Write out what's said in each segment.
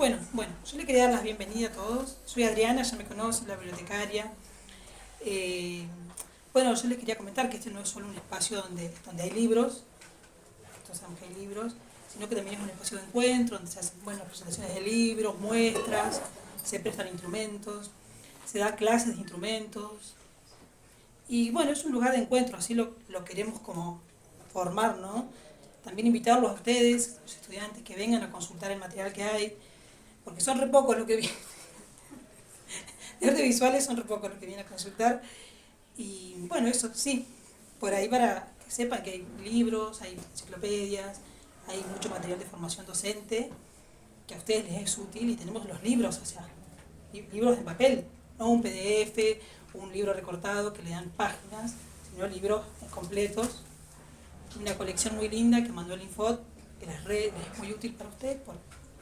Bueno, yo le quería dar la bienvenida a todos. Soy Adriana, ya me conocen, la bibliotecaria. Yo les quería comentar que este no es solo un espacio donde hay libros, todos sabemos que hay libros, sino que también es un espacio de encuentro, donde se hacen presentaciones de libros, muestras, se prestan instrumentos, se da clases de instrumentos. Y bueno, es un lugar de encuentro, así lo queremos como formar, ¿no? También invitarlos a ustedes, los estudiantes, que vengan a consultar el material que hay, porque son re pocos los que vienen. De artes visuales son re pocos los que vienen a consultar. Y bueno, eso sí, por ahí para que sepan que hay libros, hay enciclopedias, hay mucho material de formación docente, que a ustedes les es útil, y tenemos los libros, o sea, libros en papel, no un PDF, un libro recortado que le dan páginas, sino libros completos. Una colección muy linda que mandó el Infot, que les es muy útil para ustedes por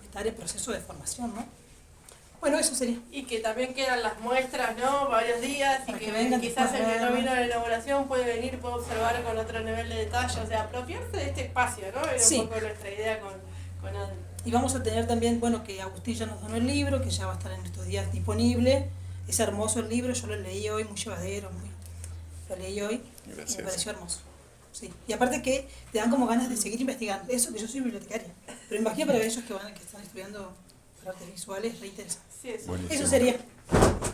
estar en proceso de formación, ¿no? Bueno, eso sería. Y que también quedan las muestras, ¿no? Varios días, Para y que que vengan quizás el después que a no verlo. vino a la inauguración puede venir, puede observar con otro nivel de detalle, o sea, apropiarse de este espacio, ¿no? Era Sí. un poco nuestra idea con Adri. Y vamos a tener también, que Agustín ya nos donó el libro, que ya va a estar en estos días disponible. Es hermoso el libro, yo lo leí hoy, muy llevadero, lo leí hoy. Gracias. Y me pareció hermoso. Sí. Y aparte que te dan como ganas de seguir investigando. Eso que yo soy bibliotecaria. Pero imagino para ellos que están estudiando artes visuales, re interesante. Sí, eso. Buenísimo. Eso sería.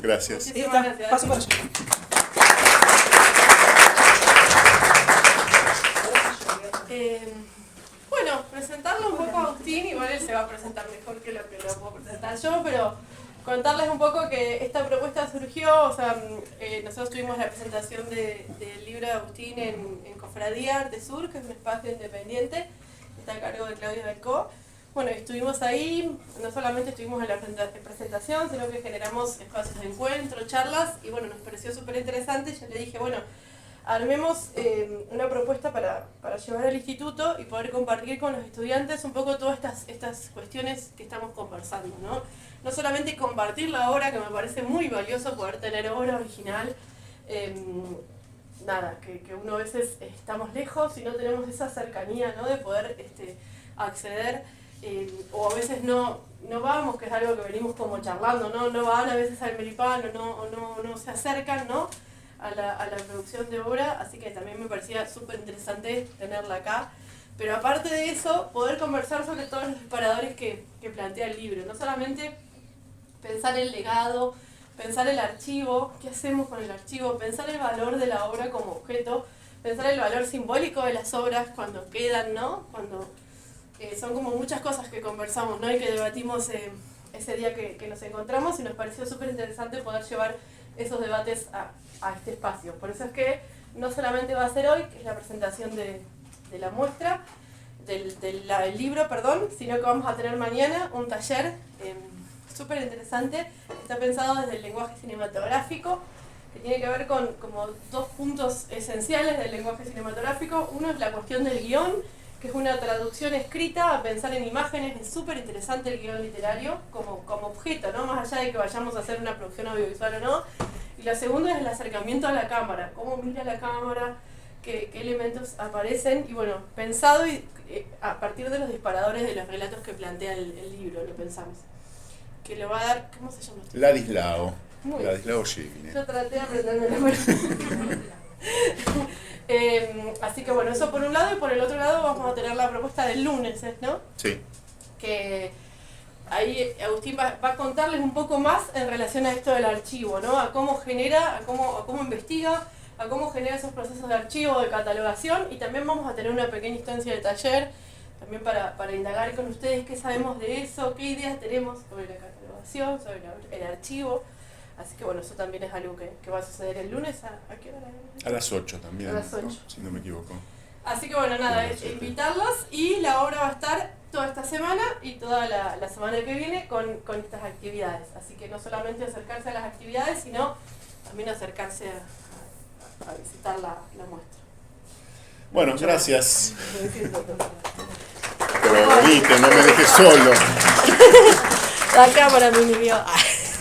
Gracias. Ahí está, Gracias. paso para allá. Presentarlo un poco a Agustín, igual él se va a presentar mejor que lo puedo presentar yo, pero contarles un poco que esta propuesta surgió, o sea, nosotros tuvimos la presentación del libro de Agustín en Cofradía Arte Sur, que es un espacio independiente, está a cargo de Claudio Belcó. Bueno, estuvimos ahí, no solamente estuvimos en la presentación, sino que generamos espacios de encuentro, charlas, y bueno, nos pareció súper interesante. Yo le dije, bueno, armemos una propuesta para llevar al instituto y poder compartir con los estudiantes un poco todas estas cuestiones que estamos conversando, ¿no? No solamente compartir la obra, que me parece muy valioso poder tener obra original, que uno a veces estamos lejos y no tenemos esa cercanía, ¿no? De poder acceder, o a veces no vamos, que es algo que venimos como charlando, no van a veces al Melipán, no se acercan, ¿no? A la producción de obra, así que también me parecía súper interesante tenerla acá. Pero aparte de eso, poder conversar sobre todos los disparadores que plantea el libro, no solamente pensar el legado, pensar el archivo, qué hacemos con el archivo, pensar el valor de la obra como objeto, pensar el valor simbólico de las obras cuando quedan, ¿no? Cuando son como muchas cosas que conversamos, ¿no? Y que debatimos ese día que nos encontramos, y nos pareció súper interesante poder llevar esos debates a este espacio. Por eso es que no solamente va a ser hoy, que es la presentación de la muestra, del libro, sino que vamos a tener mañana un taller súper interesante. Está pensado desde el lenguaje cinematográfico, que tiene que ver con como dos puntos esenciales del lenguaje cinematográfico. Uno es la cuestión del guión, que es una traducción escrita a pensar en imágenes. Es súper interesante el guión literario como objeto, ¿no? Más allá de que vayamos a hacer una producción audiovisual o no. Y la segunda es el acercamiento a la cámara, cómo mira la cámara, qué elementos aparecen, y bueno, pensado a partir de los disparadores de los relatos que plantea el libro, lo pensamos. Que lo va a dar, ¿cómo se llama? Ladislao. Muy bien. Ladislao Givine. Yo traté de aprenderme la palabra. Así que bueno, eso por un lado, y por el otro lado vamos a tener la propuesta del lunes, ¿no? Sí. Que ahí Agustín va a contarles un poco más en relación a esto del archivo, ¿no? A cómo genera, a cómo investiga, a cómo genera esos procesos de archivo, de catalogación, y también vamos a tener una pequeña instancia de taller, también para indagar con ustedes qué sabemos de eso, qué ideas tenemos sobre la catalogación, sobre el archivo. Así que bueno, eso también es algo que va a suceder el lunes. ¿A qué hora? A las 8 también, A las 8. ¿no? Si no me equivoco. Así que bueno, nada, invitarlos, y la obra va a estar toda esta semana y toda la semana que viene con estas actividades. Así que no solamente acercarse a las actividades, sino también acercarse a visitar la muestra. Bueno, gracias. Pero venite, no me dejes solo. La cámara me inhibió.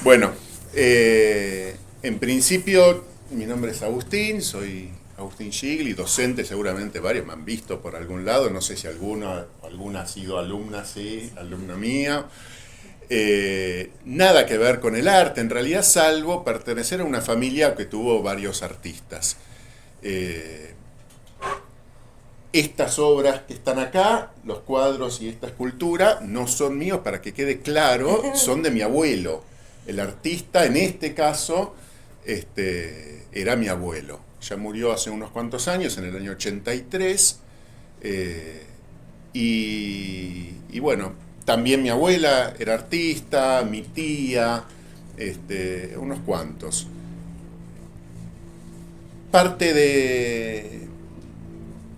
Bueno, en principio, mi nombre es Agustín, soy Agustín Gigli, docente, seguramente varios me han visto por algún lado, no sé si alguna ha sido alumna, sí, alumna mía. nada que ver con el arte, en realidad, salvo pertenecer a una familia que tuvo varios artistas. Estas obras que están acá, los cuadros y esta escultura, no son míos, para que quede claro, son de mi abuelo. El artista, en este caso, era mi abuelo. Ya murió hace unos cuantos años, en el año 83. Y bueno, también mi abuela era artista, mi tía, unos cuantos. Parte de,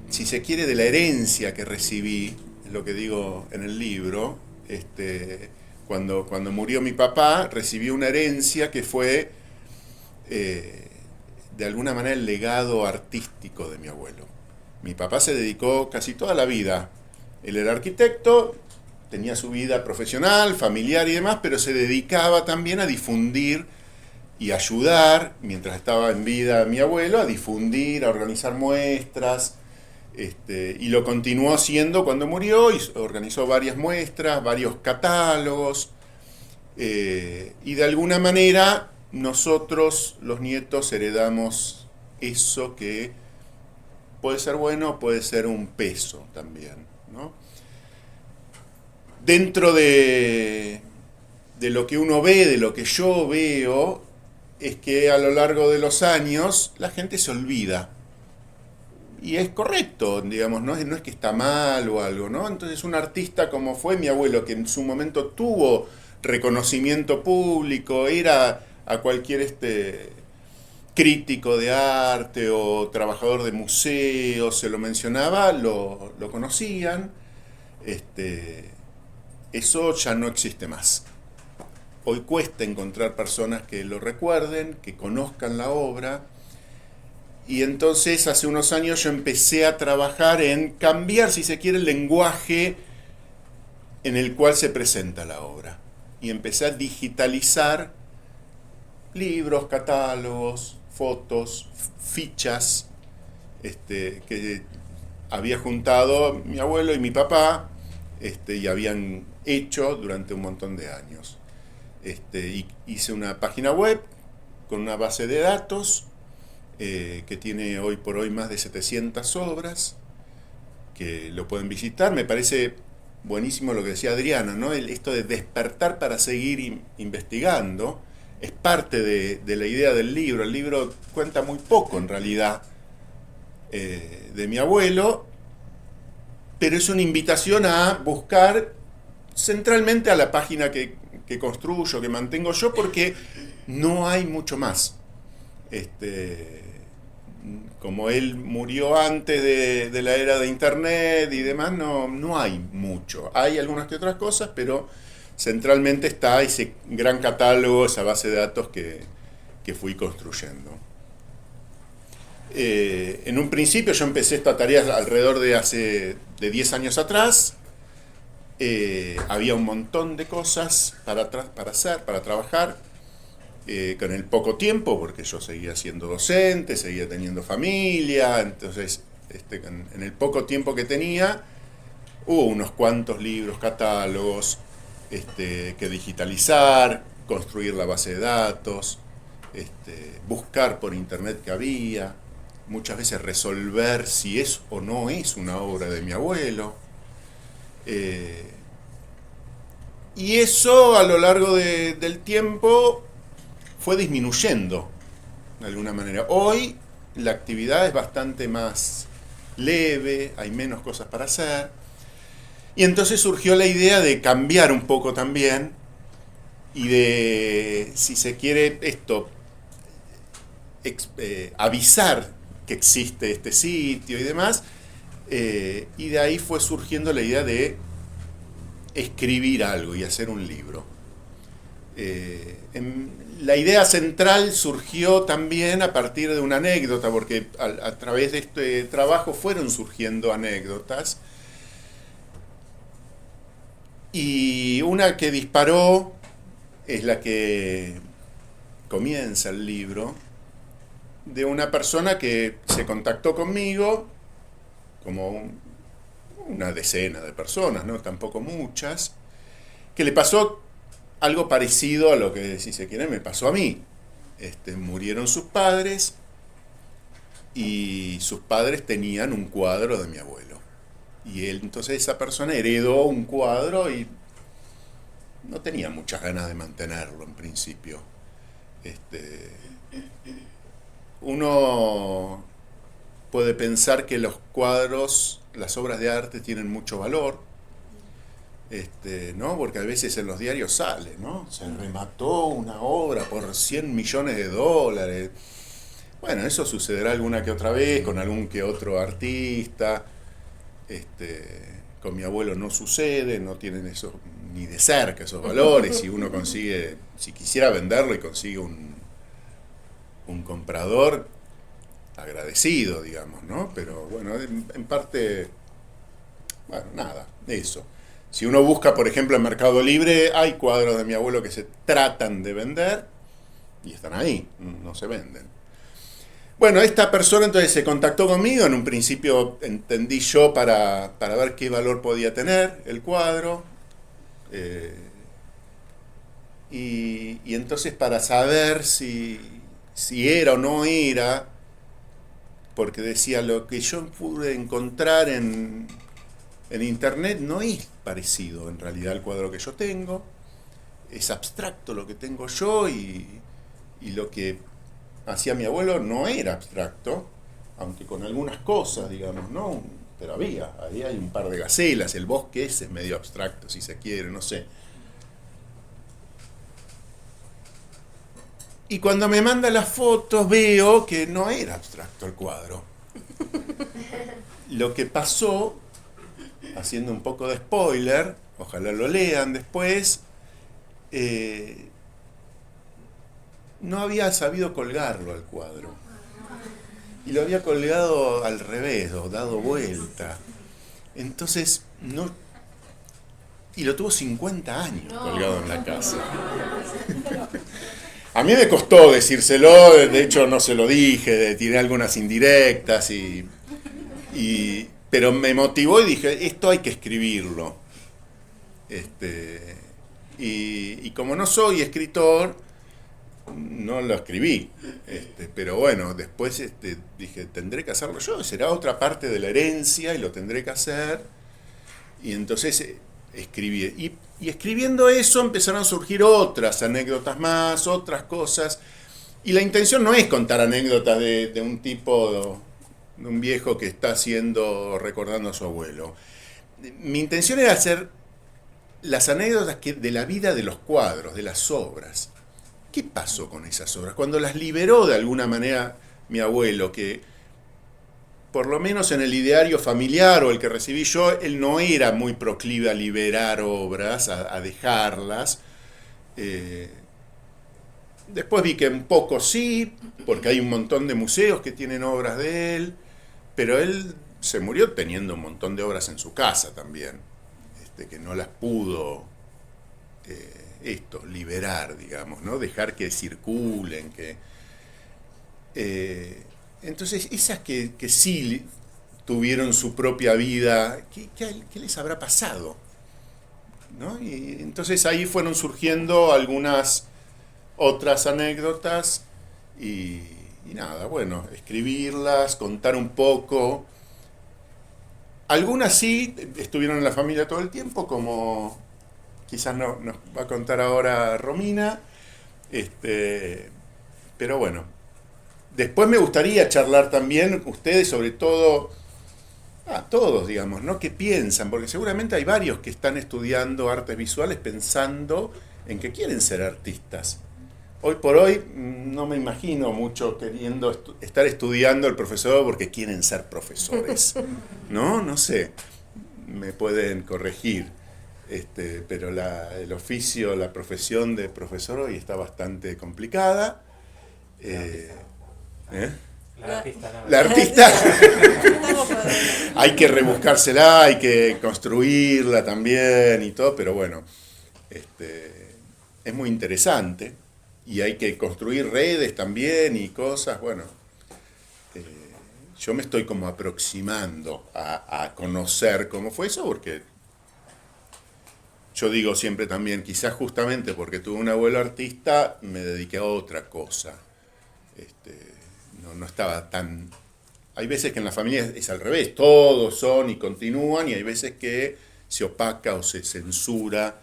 si se quiere, de la herencia que recibí, es lo que digo en el libro, cuando murió mi papá, recibí una herencia que fue, de alguna manera, el legado artístico de mi abuelo. Mi papá se dedicó casi toda la vida. Él era arquitecto, tenía su vida profesional, familiar y demás, pero se dedicaba también a difundir y ayudar, mientras estaba en vida mi abuelo, a difundir, a organizar muestras, y lo continuó haciendo cuando murió, y organizó varias muestras, varios catálogos, y de alguna manera nosotros, los nietos, heredamos eso que puede ser bueno, puede ser un peso también, ¿no? Dentro de lo que uno ve, de lo que yo veo, es que a lo largo de los años la gente se olvida. Y es correcto, digamos, no es que está mal o algo, ¿no? Entonces un artista como fue mi abuelo, que en su momento tuvo reconocimiento público, era a cualquier crítico de arte o trabajador de museos, se lo mencionaba, lo conocían. Eso ya no existe más. Hoy cuesta encontrar personas que lo recuerden, que conozcan la obra. Y entonces hace unos años yo empecé a trabajar en cambiar, si se quiere, el lenguaje en el cual se presenta la obra. Y empecé a digitalizar libros, catálogos, fotos, fichas, que había juntado mi abuelo y mi papá, y habían hecho durante un montón de años. Y hice una página web con una base de datos que tiene hoy por hoy más de 700 obras, que lo pueden visitar. Me parece buenísimo lo que decía Adriana, ¿no? Esto de despertar para seguir investigando es parte de la idea del libro. El libro cuenta muy poco, en realidad, de mi abuelo, pero es una invitación a buscar centralmente a la página que construyo, que mantengo yo, porque no hay mucho más. Como él murió antes de la era de internet y demás, no hay mucho. Hay algunas que otras cosas, pero centralmente está ese gran catálogo, esa base de datos que fui construyendo. En un principio yo empecé esta tarea alrededor de 10 años atrás. Había un montón de cosas para hacer, para trabajar, con el poco tiempo, porque yo seguía siendo docente, seguía teniendo familia, entonces en el poco tiempo que tenía hubo unos cuantos libros, catálogos que digitalizar, construir la base de datos, buscar por internet que había, muchas veces resolver si es o no es una obra de mi abuelo. Y eso a lo largo del tiempo fue disminuyendo de alguna manera. Hoy la actividad es bastante más leve, hay menos cosas para hacer. Y entonces surgió la idea de cambiar un poco también y de, si se quiere, avisar que existe este sitio y demás. Y de ahí fue surgiendo la idea de escribir algo y hacer un libro. La idea central surgió también a partir de una anécdota, porque a través de este trabajo fueron surgiendo anécdotas. Y una que disparó es la que comienza el libro, de una persona que se contactó conmigo, como una decena de personas, ¿no? Tampoco muchas, que le pasó algo parecido a lo que, si se quiere, me pasó a mí. Murieron sus padres y sus padres tenían un cuadro de mi abuelo. Y entonces esa persona heredó un cuadro y no tenía muchas ganas de mantenerlo en principio. Uno puede pensar que los cuadros, las obras de arte tienen mucho valor, ¿no? Porque a veces en los diarios sale, ¿no? Se remató una obra por 100 millones de dólares. Bueno, eso sucederá alguna que otra vez con algún que otro artista. Con mi abuelo no sucede, no tienen eso ni de cerca esos valores. Si uno consigue, si quisiera venderlo y consigue un comprador, agradecido, digamos, ¿no? Pero bueno, en parte, bueno, nada, eso. Si uno busca, por ejemplo, en Mercado Libre, hay cuadros de mi abuelo que se tratan de vender y están ahí, no se venden. Bueno, esta persona entonces se contactó conmigo, en un principio entendí yo para ver qué valor podía tener el cuadro, y entonces para saber si era o no era, porque decía, lo que yo pude encontrar en internet no es parecido en realidad al cuadro que yo tengo, es abstracto lo que tengo yo, y lo que hacía mi abuelo no era abstracto, aunque con algunas cosas, digamos, ¿no? Pero ahí hay un par de gacelas, el bosque ese es medio abstracto, si se quiere, no sé. Y cuando me manda las fotos veo que no era abstracto el cuadro. Lo que pasó, haciendo un poco de spoiler, ojalá lo lean después, no había sabido colgarlo al cuadro. Y lo había colgado al revés, o dado vuelta. Entonces, no... Y lo tuvo 50 años colgado en la casa. A mí me costó decírselo, de hecho no se lo dije, tiré algunas indirectas, pero me motivó y dije, esto hay que escribirlo. Y como no soy escritor, no lo escribí, pero bueno, después dije, tendré que hacerlo yo, será otra parte de la herencia y lo tendré que hacer. Y entonces escribí. Y escribiendo eso empezaron a surgir otras anécdotas más, otras cosas. Y la intención no es contar anécdotas de un tipo, de un viejo que está recordando a su abuelo. Mi intención era hacer las anécdotas de la vida de los cuadros, de las obras. ¿Qué pasó con esas obras? Cuando las liberó de alguna manera mi abuelo, que por lo menos en el ideario familiar o el que recibí yo, él no era muy proclive a liberar obras, a dejarlas. Después vi que un poco sí, porque hay un montón de museos que tienen obras de él, pero él se murió teniendo un montón de obras en su casa también, que no las pudo liberar, digamos, ¿no? Dejar que circulen, entonces esas que sí tuvieron su propia vida, ¿qué les habrá pasado? ¿No? Y entonces ahí fueron surgiendo algunas otras anécdotas y nada, bueno, escribirlas, contar un poco. Algunas sí estuvieron en la familia todo el tiempo, como quizás nos va a contar ahora Romina, pero bueno. Después me gustaría charlar también ustedes, sobre todo, todos, digamos, ¿no? ¿Qué piensan? Porque seguramente hay varios que están estudiando artes visuales pensando en que quieren ser artistas. Hoy por hoy no me imagino mucho queriendo estar estudiando el profesorado porque quieren ser profesores, ¿no? No sé, me pueden corregir, pero el oficio, la profesión de profesor hoy está bastante complicada. La artista hay que rebuscársela, hay que construirla también y todo, pero bueno, es muy interesante y hay que construir redes también y cosas. Bueno, yo me estoy como aproximando a conocer cómo fue eso, porque yo digo siempre también, quizás justamente porque tuve un abuelo artista, me dediqué a otra cosa. No estaba tan... Hay veces que en la familia es al revés, todos son y continúan, y hay veces que se opaca o se censura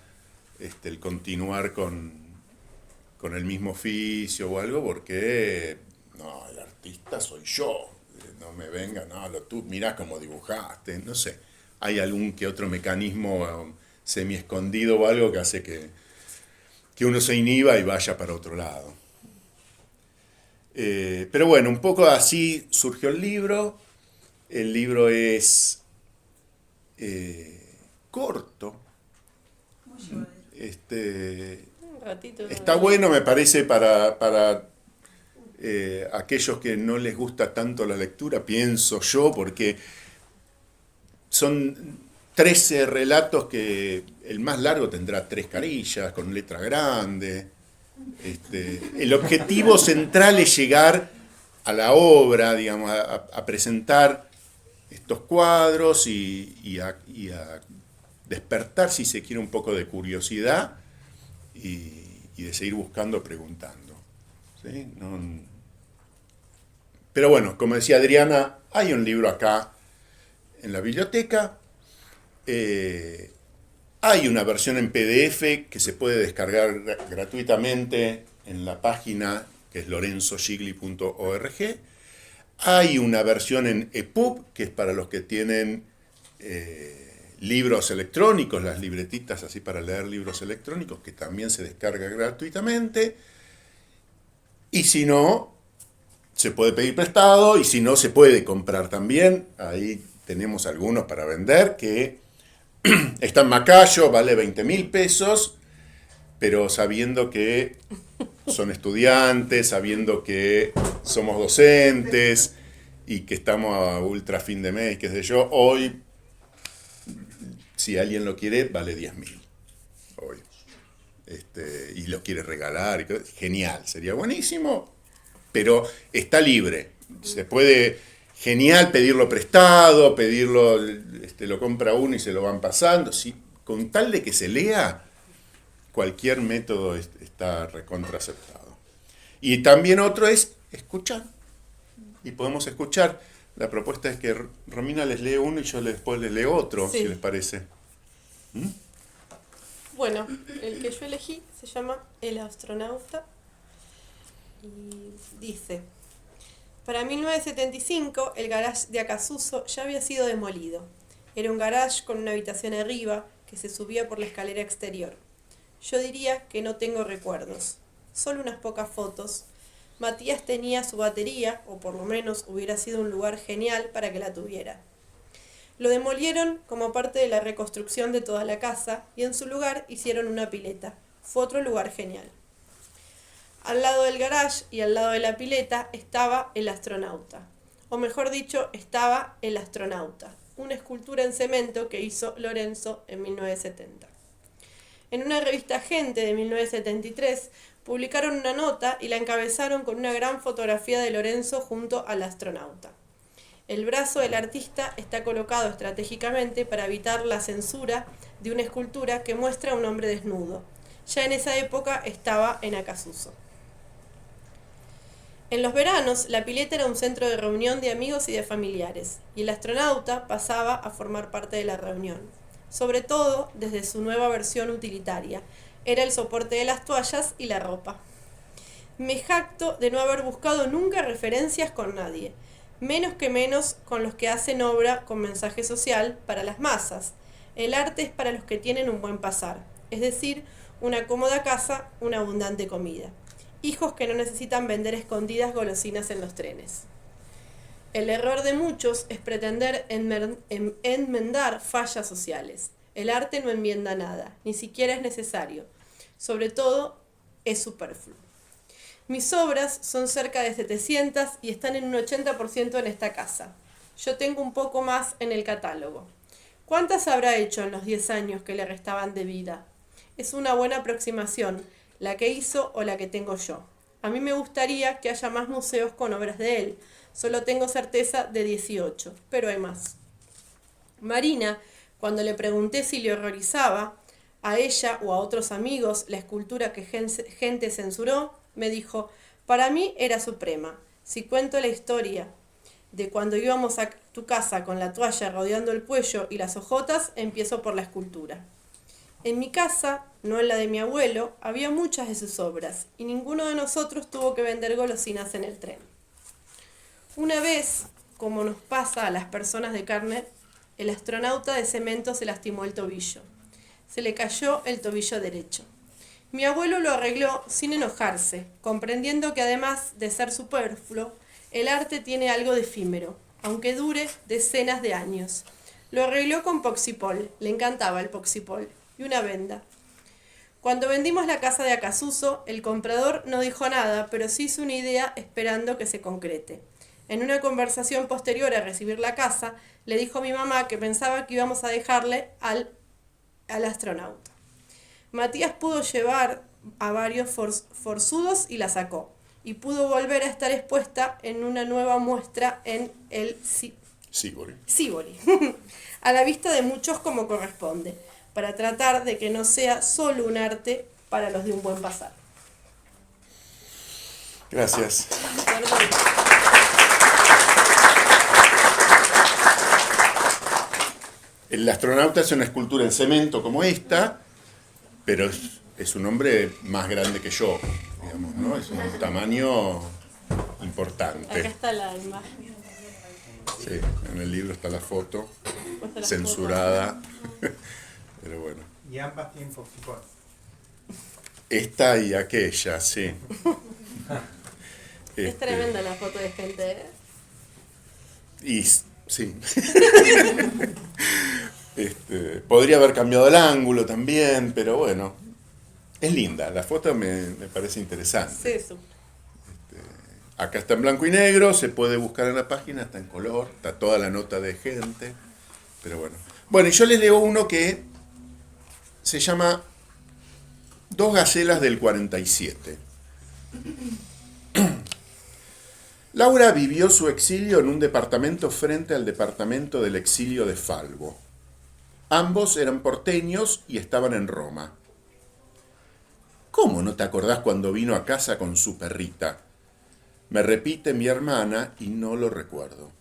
el continuar con el mismo oficio o algo, porque no, el artista soy yo, no me venga, no, tú mirá cómo dibujaste, no sé, hay algún que otro mecanismo semi escondido o algo que hace que uno se inhiba y vaya para otro lado. Pero bueno, un poco así surgió el libro. El libro es corto. Un ratito. Está bueno, me parece, para aquellos que no les gusta tanto la lectura, pienso yo, porque son 13 relatos que el más largo tendrá 3 carillas, con letra grande. El objetivo central es llegar a la obra, digamos, a presentar estos cuadros y a despertar, si se quiere, un poco de curiosidad y de seguir buscando, preguntando. ¿Sí? Pero bueno, como decía Adriana, hay un libro acá en la biblioteca. Hay una versión en PDF que se puede descargar gratuitamente en la página que es lorenzogigli.org. Hay una versión en EPUB, que es para los que tienen libros electrónicos, las libretitas así para leer libros electrónicos, que también se descarga gratuitamente. Y si no, se puede pedir prestado, y si no, se puede comprar también. Ahí tenemos algunos para vender, que está en Macayo, vale 20.000 pesos, pero sabiendo que son estudiantes, sabiendo que somos docentes y que estamos a ultra fin de mes, qué sé yo, hoy, si alguien lo quiere, vale 10.000 hoy. Y lo quiere regalar, genial, sería buenísimo, pero está libre. Se puede, genial, pedirlo prestado, pedirlo, lo compra uno y se lo van pasando. Sí, con tal de que se lea, cualquier método está recontra aceptado. Y también otro es escuchar. Y podemos escuchar. La propuesta es que Romina les lee uno y yo después les leo otro, sí, si les parece. ¿Mm? Bueno, el que yo elegí se llama El astronauta y dice: para 1975 el garage de Acassuso ya había sido demolido. Era un garage con una habitación arriba que se subía por la escalera exterior. Yo diría que no tengo recuerdos, solo unas pocas fotos. Matías tenía su batería, o por lo menos hubiera sido un lugar genial para que la tuviera. Lo demolieron como parte de la reconstrucción de toda la casa y en su lugar hicieron una pileta. Fue otro lugar genial. Al lado del garage y al lado de la pileta estaba el astronauta. O mejor dicho, estaba el astronauta, una escultura en cemento que hizo Lorenzo en 1970. En una revista Gente de 1973 publicaron una nota y la encabezaron con una gran fotografía de Lorenzo junto al astronauta. El brazo del artista está colocado estratégicamente para evitar la censura de una escultura que muestra a un hombre desnudo. Ya en esa época estaba en Acassuso. En los veranos, la pileta era un centro de reunión de amigos y de familiares, y el astronauta pasaba a formar parte de la reunión. Sobre todo, desde su nueva versión utilitaria, era el soporte de las toallas y la ropa. Me jacto de no haber buscado nunca referencias con nadie, menos con los que hacen obra con mensaje social para las masas. El arte es para los que tienen un buen pasar, es decir, una cómoda casa, una abundante comida. Hijos que no necesitan vender escondidas golosinas en los trenes. El error de muchos es pretender enmendar fallas sociales. El arte no enmienda nada, ni siquiera es necesario. Sobre todo, es superfluo. Mis obras son cerca de 700 y están en un 80% en esta casa. Yo tengo un poco más en el catálogo. ¿Cuántas habrá hecho en los 10 años que le restaban de vida? Es una buena aproximación, la que hizo o la que tengo yo. A mí me gustaría que haya más museos con obras de él. Solo tengo certeza de 18, pero hay más. Marina, cuando le pregunté si le horrorizaba, a ella o a otros amigos la escultura que gente censuró, me dijo, para mí era suprema. Si cuento la historia de cuando íbamos a tu casa con la toalla rodeando el cuello y las ojotas, empiezo por la escultura. En mi casa, no en la de mi abuelo, había muchas de sus obras y ninguno de nosotros tuvo que vender golosinas en el tren. Una vez, como nos pasa a las personas de carne, el astronauta de cemento se lastimó el tobillo. Se le cayó el tobillo derecho. Mi abuelo lo arregló sin enojarse, comprendiendo que además de ser superfluo, el arte tiene algo de efímero, aunque dure decenas de años. Lo arregló con poxipol, le encantaba el poxipol, y una venda. Cuando vendimos la casa de Acasuso, el comprador no dijo nada, pero sí hizo una idea esperando que se concrete. En una conversación posterior a recibir la casa, le dijo a mi mamá que pensaba que íbamos a dejarle al astronauta. Matías pudo llevar a varios forzudos y la sacó, y pudo volver a estar expuesta en una nueva muestra en el Sívori, a la vista de muchos como corresponde, para tratar de que no sea solo un arte para los de un buen pasar. Gracias. Perdón. El astronauta es una escultura en cemento como esta, pero es un hombre más grande que yo, digamos, ¿no? Es un tamaño Acá importante. está la imagen. Sí, en el libro está la foto, Muestra la censurada, pero bueno. Y ambas tienen poxipol. Esta y aquella, sí. Es tremenda la foto de gente, ¿eh? Y sí. Podría haber cambiado el ángulo también, pero bueno. Es linda, la foto me parece interesante. Sí, eso. Acá está en blanco y negro, se puede buscar en la página, está en color, está toda la nota de gente, pero bueno. Bueno, y yo les leo uno que se llama Dos gacelas del 47. Laura vivió su exilio en un departamento frente al departamento del exilio de Falvo. Ambos eran porteños y estaban en Roma. ¿Cómo no te acordás cuando vino a casa con su perrita? Me repite mi hermana y no lo recuerdo.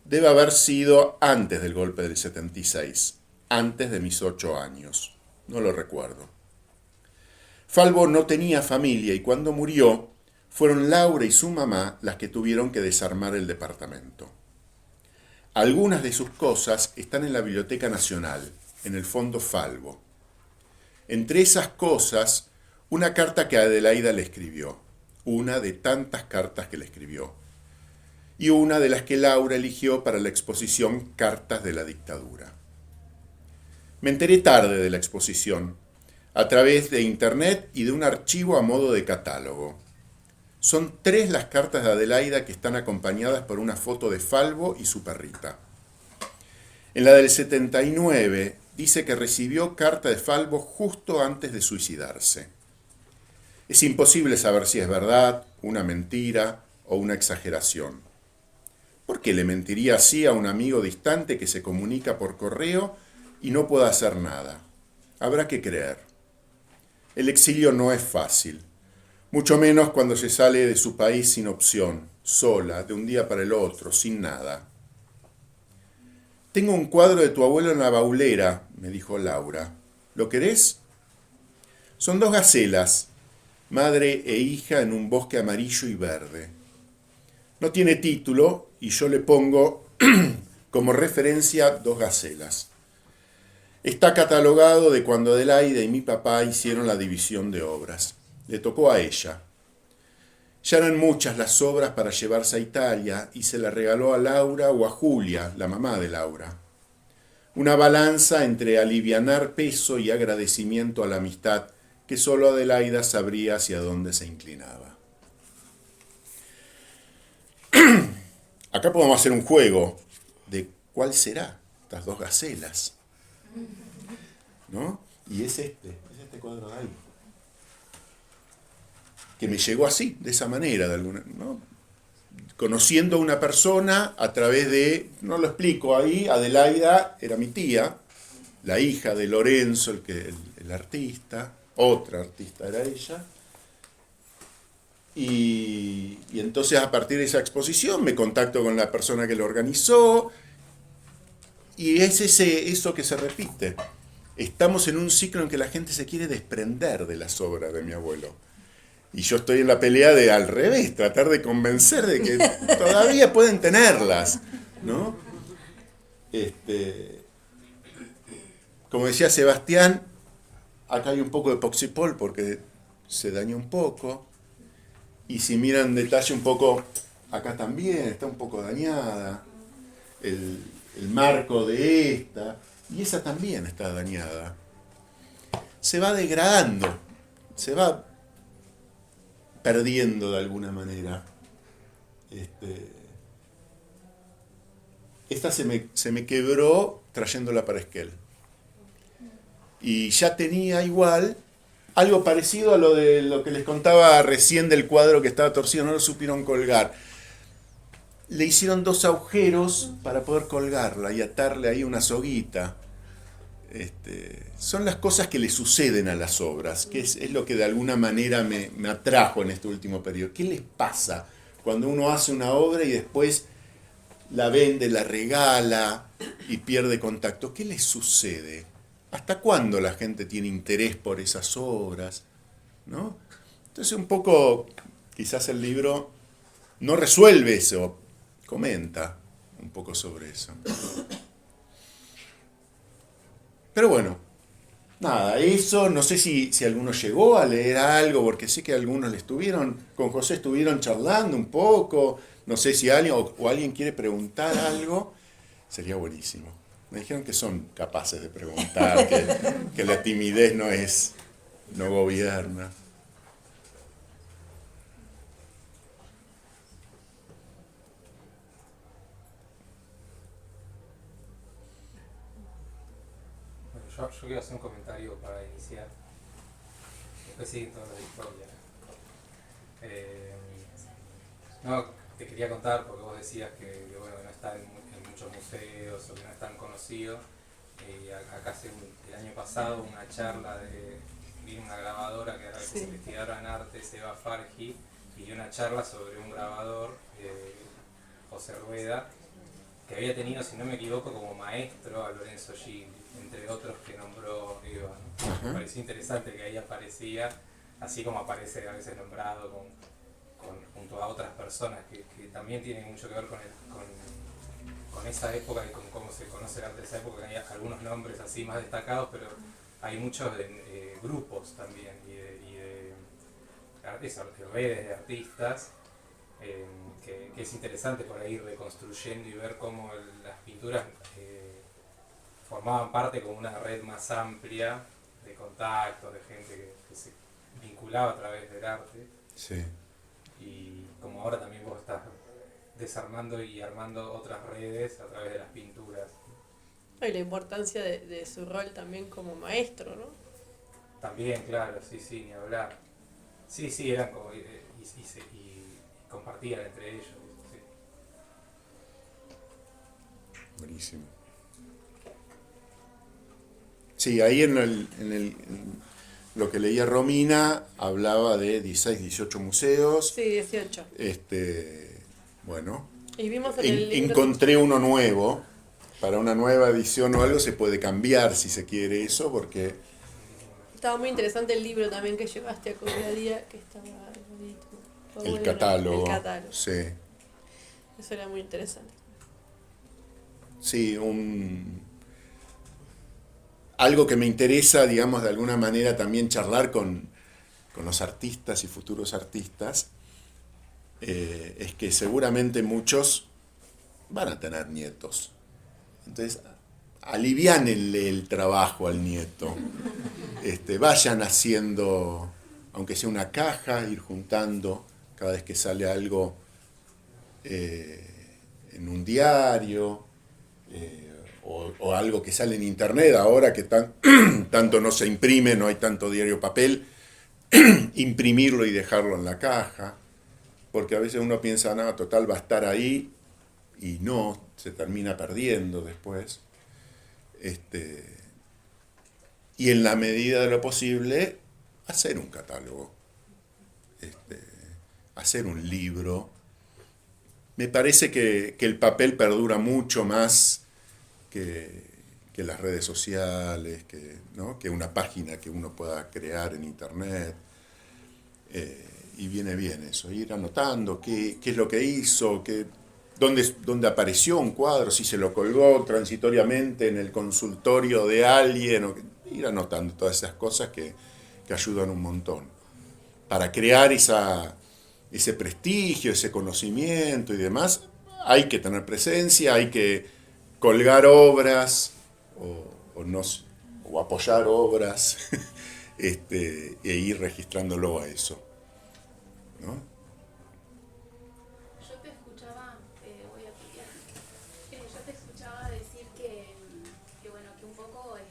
Debe haber sido antes del golpe del 76, antes de mis 8 años. No lo recuerdo. Falvo no tenía familia y cuando murió, fueron Laura y su mamá las que tuvieron que desarmar el departamento. Algunas de sus cosas están en la Biblioteca Nacional, en el Fondo Falvo. Entre esas cosas, una carta que Adelaida le escribió, una de tantas cartas que le escribió, y una de las que Laura eligió para la exposición Cartas de la Dictadura. Me enteré tarde de la exposición, a través de internet y de un archivo a modo de catálogo. Son 3 las cartas de Adelaida que están acompañadas por una foto de Falvo y su perrita. En la del 79 dice que recibió carta de Falvo justo antes de suicidarse. Es imposible saber si es verdad, una mentira o una exageración. ¿Por qué le mentiría así a un amigo distante que se comunica por correo y no puede hacer nada? Habrá que creer. El exilio no es fácil. Mucho menos cuando se sale de su país sin opción, sola, de un día para el otro, sin nada. Tengo un cuadro de tu abuelo en la baulera, me dijo Laura. ¿Lo querés? Son 2 gacelas, madre e hija en un bosque amarillo y verde. No tiene título y yo le pongo como referencia 2 gacelas. Está catalogado de cuando Adelaida y mi papá hicieron la división de obras. Le tocó a ella. Ya eran muchas las obras para llevarse a Italia y se la regaló a Laura o a Julia, la mamá de Laura. Una balanza entre alivianar peso y agradecimiento a la amistad que solo Adelaida sabría hacia dónde se inclinaba. Acá podemos hacer un juego de cuál será estas 2 gacelas, ¿no? Y es este cuadro de ahí, que me llegó así, de esa manera, de alguna, ¿no? Conociendo a una persona a través de, no lo explico ahí, Adelaida era mi tía, la hija de Lorenzo, el artista, otra artista era ella. Y entonces a partir de esa exposición me contacto con la persona que lo organizó, y es eso que se repite. Estamos en un ciclo en que la gente se quiere desprender de las obras de mi abuelo. Y yo estoy en la pelea de al revés, tratar de convencer de que todavía pueden tenerlas, ¿no? Como decía Sebastián, acá hay un poco de Poxipol porque se dañó un poco. Y si miran en detalle un poco, acá también está un poco dañada. El marco de esta, y esa también está dañada. Se va degradando, se va perdiendo de alguna manera. Esta se me quebró trayéndola para Esquel. Y ya tenía igual algo parecido a lo de lo que les contaba recién del cuadro que estaba torcido, no lo supieron colgar. Le hicieron 2 agujeros para poder colgarla y atarle ahí una soguita. Son las cosas que le suceden a las obras, que es lo que de alguna manera me atrajo en este último periodo. ¿Qué les pasa cuando uno hace una obra y después la vende, la regala y pierde contacto? ¿Qué les sucede? ¿Hasta cuándo la gente tiene interés por esas obras? ¿No? Entonces un poco, quizás el libro no resuelve eso, comenta un poco sobre eso. Pero bueno, nada, eso, no sé si alguno llegó a leer algo, porque sé que algunos con José estuvieron charlando un poco, no sé si alguien o alguien quiere preguntar algo, sería buenísimo. Me dijeron que son capaces de preguntar, que la timidez no gobierna. Yo quiero hacer un comentario para iniciar. Después siguen toda la historia. No, te quería contar porque vos decías que bueno, no está en muchos museos o que no es tan conocido. Acá hace el año pasado una charla vino una grabadora que era investigadora en arte, Seba Farji, y dio una charla sobre un grabador, José Rueda, que había tenido, si no me equivoco, como maestro a Lorenzo Gigli, entre otros que nombró Eva, ¿no? Me pareció interesante que ahí aparecía, así como aparece a veces nombrado junto a otras personas que también tienen mucho que ver con esa época y con cómo se conoce el arte de esa época. Hay algunos nombres así más destacados, pero hay muchos grupos también y de redes de artistas. Que es interesante por ahí ir reconstruyendo y ver cómo las pinturas formaban parte como una red más amplia de contactos, de gente que se vinculaba a través del arte. Sí. Y como ahora también vos estás desarmando y armando otras redes a través de las pinturas. Y la importancia de su rol también como maestro, ¿no? También, claro, sí, ni hablar. Sí, eran como... y compartían entre ellos. Sí. Buenísimo. Sí, ahí en lo que leía Romina hablaba de 16, 18 museos. Sí, 18. Bueno, Y vimos en el libro... encontré uno nuevo. Para una nueva edición o algo se puede cambiar si se quiere eso, porque... Estaba muy interesante el libro también que llevaste a Cobradía, que estaba bonito. El catálogo. El catálogo. Sí. Eso era muy interesante. Sí, algo que me interesa, digamos, de alguna manera también charlar con los artistas y futuros artistas, es que seguramente muchos van a tener nietos. Entonces, aliviánenle el trabajo al nieto. Vayan haciendo, aunque sea una caja, ir juntando cada vez que sale algo en un diario o algo que sale en internet, ahora que tanto no se imprime, no hay tanto diario papel, imprimirlo y dejarlo en la caja, porque a veces uno piensa, no, total va a estar ahí, y no, se termina perdiendo después. y en la medida de lo posible hacer un catálogo, hacer un libro. Me parece que el papel perdura mucho más que las redes sociales, ¿no? Que una página que uno pueda crear en internet. Y viene bien eso, ir anotando qué es lo que hizo, dónde apareció un cuadro, si se lo colgó transitoriamente en el consultorio de alguien, ir anotando todas esas cosas que ayudan un montón para crear ese prestigio, ese conocimiento y demás. Hay que tener presencia, hay que colgar obras o apoyar obras e ir registrándolo a eso, ¿no? Yo te escuchaba, voy a pillar. Yo te escuchaba decir que bueno, que un poco es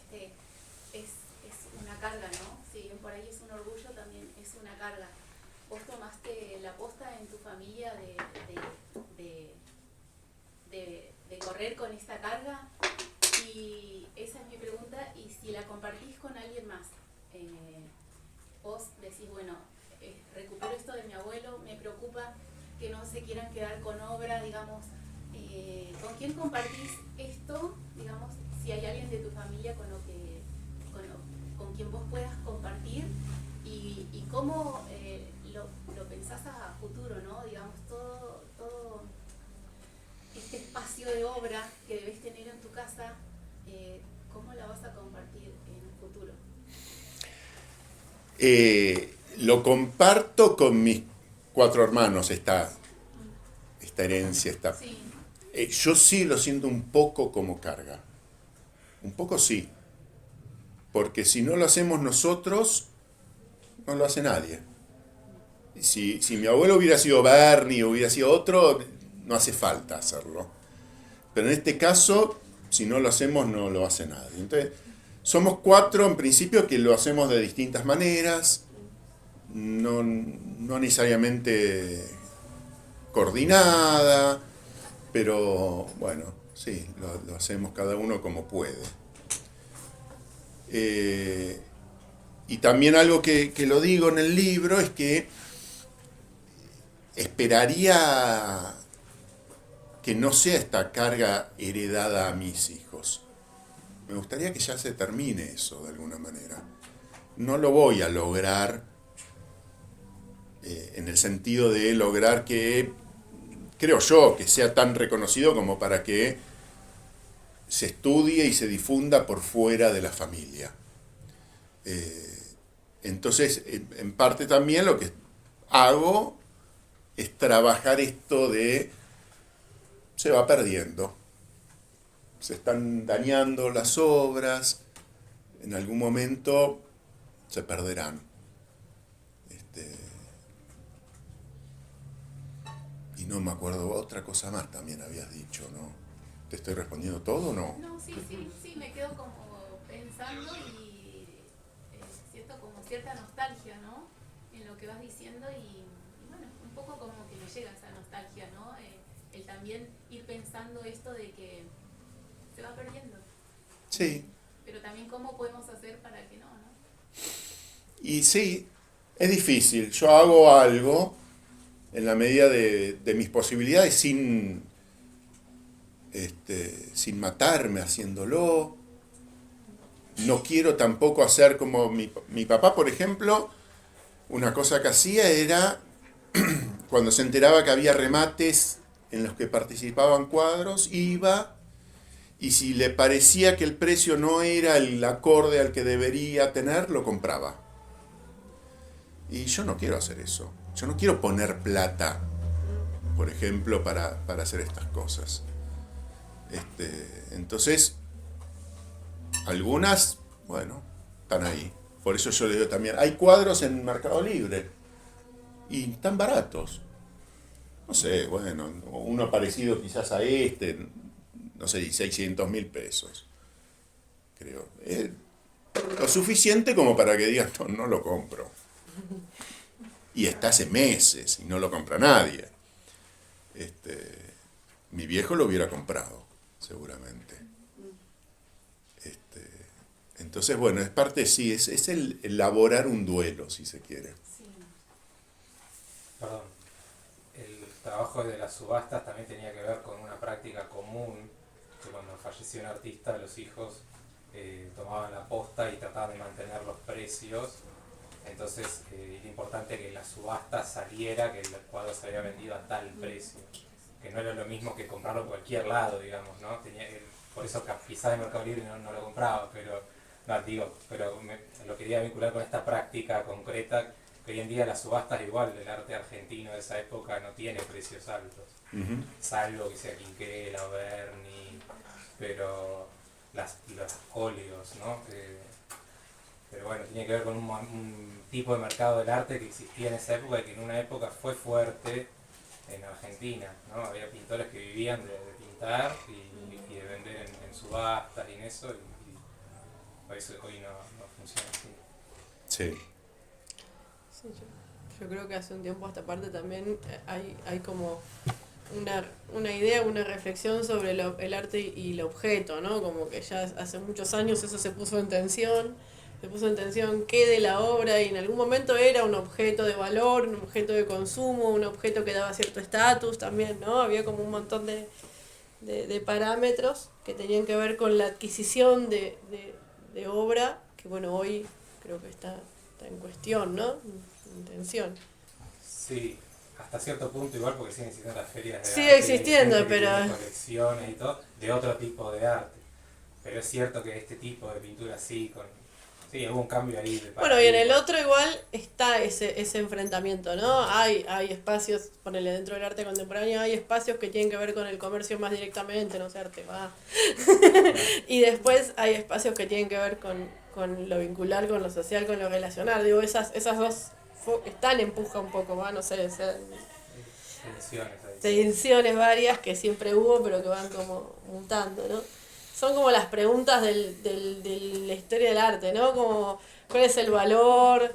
una carga, ¿no? Si bien por ahí es un orgullo, también es una carga. Vos tomaste la posta en tu familia de correr con esta carga, y esa es mi pregunta, y si la compartís con alguien más. Vos decís, bueno, recupero esto de mi abuelo, me preocupa que no se quieran quedar con obra, digamos, ¿con quién compartís esto? Digamos, si hay alguien de tu familia con quien vos puedas compartir, y cómo lo pensás a futuro, ¿no? Digamos, todo este espacio de obra que debes tener en tu casa, ¿cómo la vas a compartir en un futuro? Lo comparto con mis 4 hermanos, esta herencia. Sí. Yo sí lo siento un poco como carga. Un poco sí. Porque si no lo hacemos nosotros, no lo hace nadie. Si mi abuelo hubiera sido Bernie o hubiera sido otro, no hace falta hacerlo. Pero en este caso, si no lo hacemos, no lo hace nadie. Entonces, somos 4 en principio que lo hacemos de distintas maneras, no necesariamente coordinada, pero bueno, sí, lo hacemos cada uno como puede. Y también algo que lo digo en el libro es que esperaría que no sea esta carga heredada a mis hijos. Me gustaría que ya se termine eso de alguna manera. No lo voy a lograr en el sentido de lograr que, creo yo, que sea tan reconocido como para que se estudie y se difunda por fuera de la familia. Entonces, en parte también lo que hago es trabajar esto de se va perdiendo. Se están dañando las obras, en algún momento se perderán. Y no me acuerdo, otra cosa más también habías dicho, ¿no? ¿Te estoy respondiendo todo o no? No, sí, me quedo como pensando y siento como cierta nostalgia, ¿no? En lo que vas diciendo y bueno, un poco como que me llega esa nostalgia, ¿no? El también ir pensando esto de que se va perdiendo. Sí. Pero también cómo podemos hacer para que no, ¿no? Y sí, es difícil. Yo hago algo en la medida de mis posibilidades sin matarme haciéndolo. No quiero tampoco hacer como mi papá, por ejemplo. Una cosa que hacía era, cuando se enteraba que había remates en los que participaban cuadros, iba, y si le parecía que el precio no era el acorde al que debería tener, lo compraba. Y yo no quiero hacer eso. Yo no quiero poner plata, por ejemplo, para hacer estas cosas. Entonces, algunas, bueno, están ahí. Por eso yo le digo también, hay cuadros en Mercado Libre y están baratos. No sé, bueno, uno parecido quizás a no sé, 600.000 pesos, creo. Lo suficiente como para que digas, no lo compro. Y está hace meses y no lo compra nadie. Mi viejo lo hubiera comprado, seguramente. Entonces, bueno, es parte, sí, es el elaborar un duelo, si se quiere. Sí. Perdón. El trabajo de las subastas también tenía que ver con una práctica común, que cuando falleció un artista, los hijos tomaban la posta y trataban de mantener los precios. Entonces era importante que en la subasta saliera que el cuadro se había vendido a tal precio, que no era lo mismo que comprarlo en cualquier lado, digamos, ¿no? Por eso quizás en Mercado Libre no lo compraba, pero no, digo, lo quería vincular con esta práctica concreta, que hoy en día las subastas igual del arte argentino de esa época no tiene precios altos, salvo que sea Quinquela o Berni, pero los óleos, ¿no? Pero bueno, tiene que ver con un tipo de mercado del arte que existía en esa época y que en una época fue fuerte en Argentina, ¿no? Había pintores que vivían de pintar y de vender en subastas y en eso, y por eso hoy no funciona así. Sí. Sí, yo creo que hace un tiempo a esta parte también hay como una idea, una reflexión sobre el arte y el objeto, ¿no? Como que ya hace muchos años eso se puso en tensión qué de la obra, y en algún momento era un objeto de valor, un objeto de consumo, un objeto que daba cierto estatus también, ¿no? Había como un montón de parámetros que tenían que ver con la adquisición de obra, que bueno, hoy creo que está en cuestión, ¿no? En tensión. Sí, hasta cierto punto igual, porque siguen existiendo las ferias de Sigue arte, existiendo, y hay gente que pero tiene colecciones y todo, de otro tipo de arte. Pero es cierto que este tipo de pintura sí, hubo un cambio ahí de bueno, y en el otro igual está ese enfrentamiento, ¿no? Hay espacios, ponele dentro del arte contemporáneo, hay espacios que tienen que ver con el comercio más directamente, no sé, arte va. Y después hay espacios que tienen que ver con lo vincular, con lo social, con lo relacional. Digo, esas dos están en puja un poco, ¿va? No sé, tensiones varias que siempre hubo, pero que van como mutando, ¿no? Son como las preguntas de la historia del arte, ¿no? Como, ¿cuál es el valor?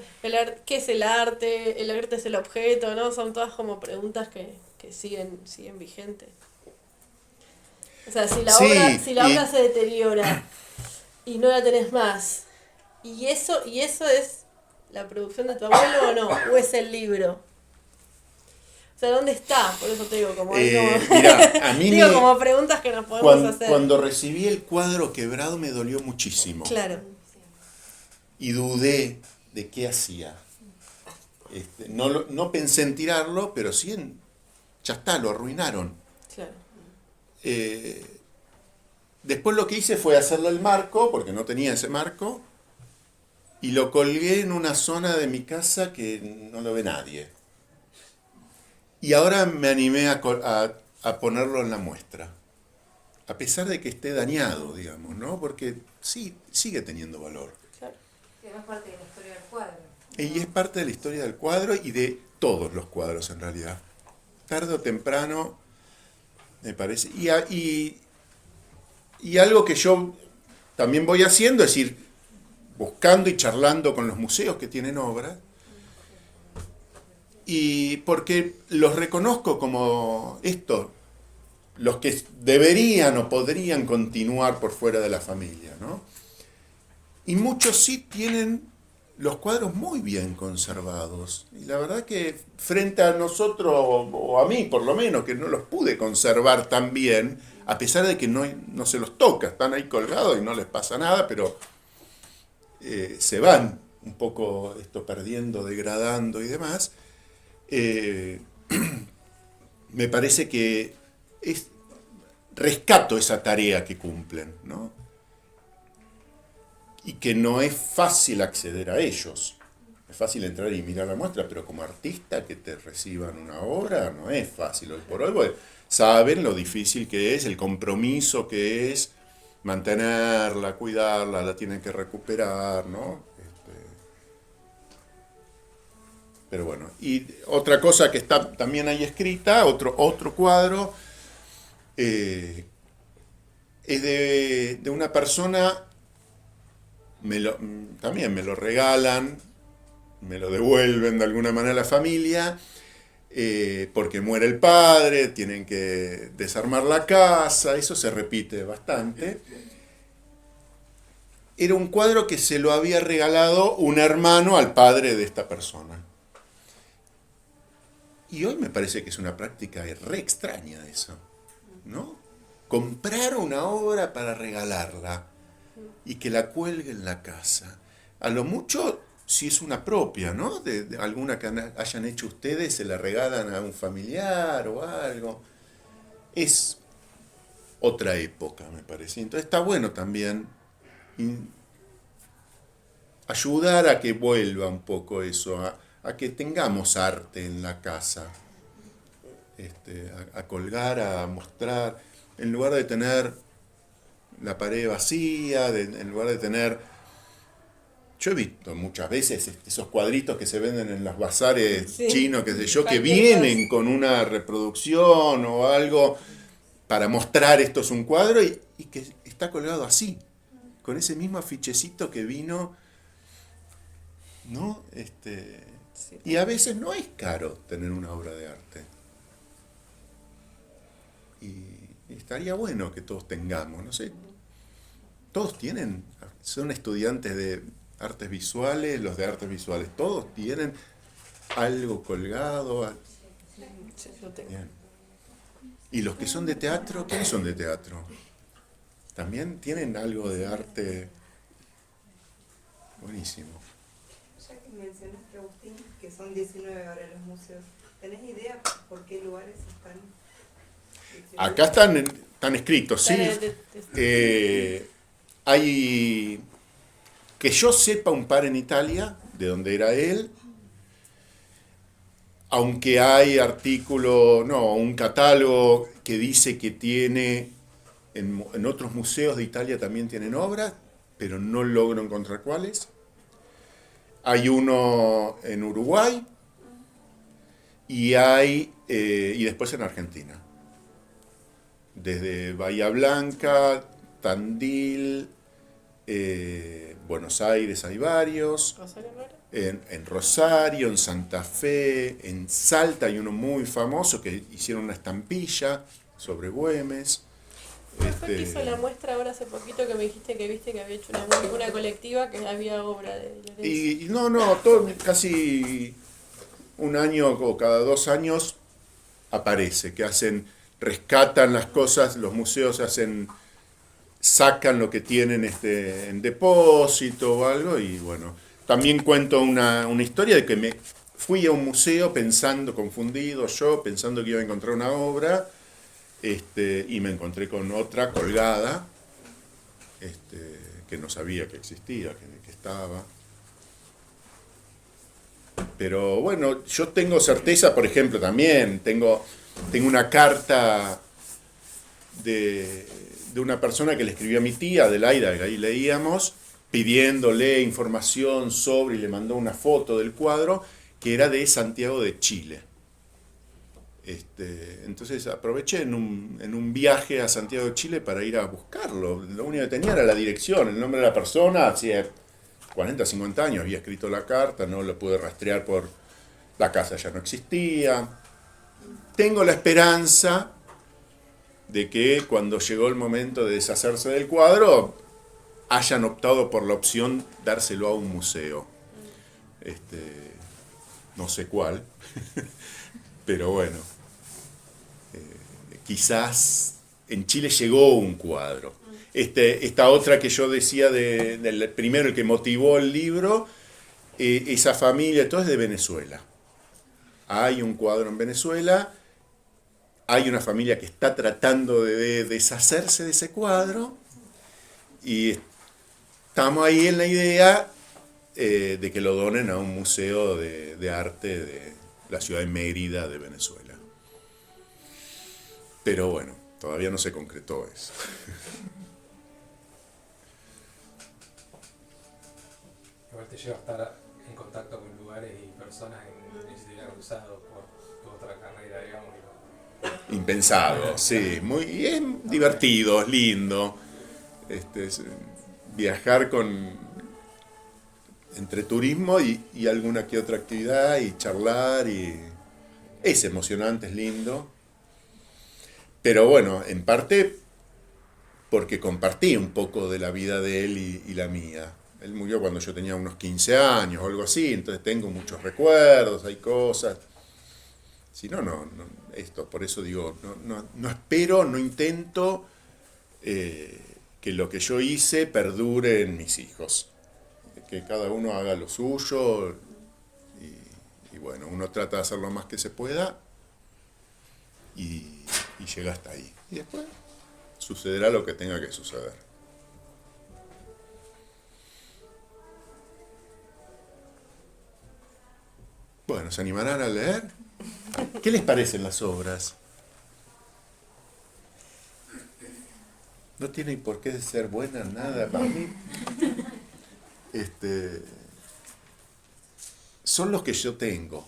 ¿Qué es el arte? ¿El arte es el objeto? ¿No? Son todas como preguntas que siguen vigentes. O sea, si la obra se deteriora y no la tenés más, ¿y eso es la producción de tu abuelo o no? ¿O es el libro? O sea, ¿dónde está? Por eso te digo, como Mirá, a mí como preguntas que nos podemos hacer. Cuando recibí el cuadro quebrado me dolió muchísimo. Claro. Y dudé de qué hacía. No pensé en tirarlo, pero sí ya está, lo arruinaron. Claro. Después lo que hice fue hacerle el marco, porque no tenía ese marco, y lo colgué en una zona de mi casa que no lo ve nadie. Y ahora me animé a ponerlo en la muestra, a pesar de que esté dañado, digamos, ¿no? Porque sí, sigue teniendo valor. Claro. Que es parte de la historia del cuadro. Y es parte de la historia del cuadro y de todos los cuadros, en realidad. Tarde o temprano, me parece. Y algo que yo también voy haciendo es ir buscando y charlando con los museos que tienen obras, y porque los reconozco como los que deberían o podrían continuar por fuera de la familia, ¿no? Y muchos sí tienen los cuadros muy bien conservados. Y la verdad que frente a nosotros, o a mí por lo menos, que no los pude conservar tan bien, a pesar de que no se los toca, están ahí colgados y no les pasa nada, pero se van un poco perdiendo, degradando y demás. Me parece que rescato esa tarea que cumplen, ¿no? Y que no es fácil acceder a ellos. Es fácil entrar y mirar la muestra, pero como artista que te reciban una obra no es fácil hoy por hoy, porque saben lo difícil que es, el compromiso que es mantenerla, cuidarla, la tienen que recuperar, ¿no? Pero bueno, y otra cosa que está también ahí escrita, otro cuadro, es de una persona, también me lo regalan, me lo devuelven de alguna manera a la familia, porque muere el padre, tienen que desarmar la casa, eso se repite bastante. era un cuadro que se lo había regalado un hermano al padre de esta persona. Y hoy me parece que es una práctica re extraña eso, ¿no? Comprar una obra para regalarla y que la cuelgue en la casa. A lo mucho, si es una propia, ¿no? De alguna que hayan hecho ustedes, se la regalan a un familiar o algo. Es otra época, me parece. Entonces está bueno también ayudar a que vuelva un poco eso, a que tengamos arte en la casa, a colgar, a mostrar, en lugar de tener la pared vacía, en lugar de tener... Yo he visto muchas veces esos cuadritos que se venden en los bazares chinos, qué sé yo, que vienen con una reproducción o algo para mostrar esto es un cuadro y que está colgado así, con ese mismo afichecito que vino, ¿no? Y a veces no es caro tener una obra de arte. Y estaría bueno que todos tengamos, no sé, todos tienen, son estudiantes de artes visuales, los de artes visuales, todos tienen algo colgado. Sí, yo tengo. Bien. Y los que son de teatro, ¿quiénes son de teatro? También tienen algo de arte buenísimo. Ya que mencionaste, Agustín, que son 19 ahora los museos, ¿tenés idea por qué lugares están? Acá están escritos, sí. Hay, que yo sepa, un par en Italia, de donde era él, aunque hay un catálogo que dice que tiene, en otros museos de Italia también tienen obras, pero no logro encontrar cuáles. Hay uno en Uruguay y después en Argentina. Desde Bahía Blanca, Tandil, Buenos Aires hay varios. En Rosario, en Santa Fe, en Salta hay uno muy famoso que hicieron una estampilla sobre Güemes. ¿Cuál fue que hizo la muestra ahora hace poquito que me dijiste que viste que había hecho una colectiva que había obra de Lorenzo? Casi un año o cada 2 años aparece, que rescatan las cosas, los museos sacan lo que tienen en depósito o algo, y bueno, también cuento una historia de que fui a un museo confundido pensando que iba a encontrar una obra, y me encontré con otra colgada, que no sabía que existía, que estaba. Pero bueno, yo tengo certeza, por ejemplo, también tengo una carta de una persona que le escribió a mi tía, Adelaida, que ahí leíamos, pidiéndole información sobre, y le mandó una foto del cuadro, que era de Santiago de Chile. Entonces aproveché en un viaje a Santiago de Chile para ir a buscarlo. Lo único que tenía era la dirección, el nombre de la persona. Hacía 40, 50 años había escrito la carta, no lo pude rastrear la casa ya no existía. Tengo la esperanza de que cuando llegó el momento de deshacerse del cuadro, hayan optado por la opción dárselo a un museo. No sé cuál, pero bueno. Quizás en Chile llegó un cuadro. Esta otra que yo decía del primero, el que motivó el libro, esa familia, todo es de Venezuela. Hay un cuadro en Venezuela, hay una familia que está tratando de deshacerse de ese cuadro, y estamos ahí en la idea de que lo donen a un museo de arte de la ciudad de Mérida, de Venezuela. Pero bueno, todavía no se concretó eso. Igual te lleva a estar en contacto con lugares y personas que ni siquiera cruzado por tu otra carrera, digamos. Impensado, sí. Y es divertido, es lindo. Viajar entre turismo y alguna que otra actividad, y charlar, y es emocionante, es lindo. Pero bueno, en parte porque compartí un poco de la vida de él y la mía. Él murió cuando yo tenía unos 15 años o algo así, entonces tengo muchos recuerdos, hay cosas. Si no, esto, por eso digo, no espero, no intento que lo que yo hice perdure en mis hijos. Que cada uno haga lo suyo y bueno, uno trata de hacer lo más que se pueda y llega hasta ahí. Y después sucederá lo que tenga que suceder. Bueno, ¿se animarán a leer? ¿Qué les parecen las obras? No tienen por qué ser buenas, nada. Para mí, son los que yo tengo.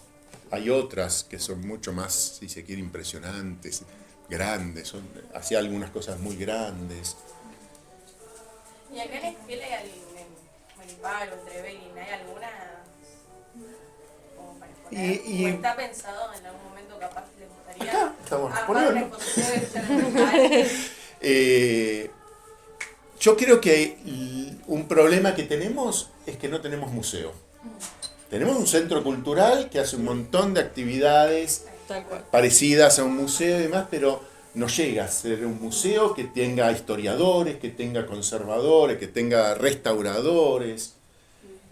Hay otras que son mucho más, si se quiere, impresionantes, grandes. Hacía algunas cosas muy grandes. ¿Y acá en Esquel hay Melipal o Trevelin? ¿Hay alguna? Como para exponer. ¿O está pensado en algún momento capaz les gustaría? Acá estamos armar poniendo. una exposición de Melipal? Yo creo que un problema que tenemos es que no tenemos museo. Tenemos un centro cultural que hace un montón de actividades Tal cual. parecidas a un museo y demás, pero no llega a ser un museo que tenga historiadores, que tenga conservadores, que tenga restauradores,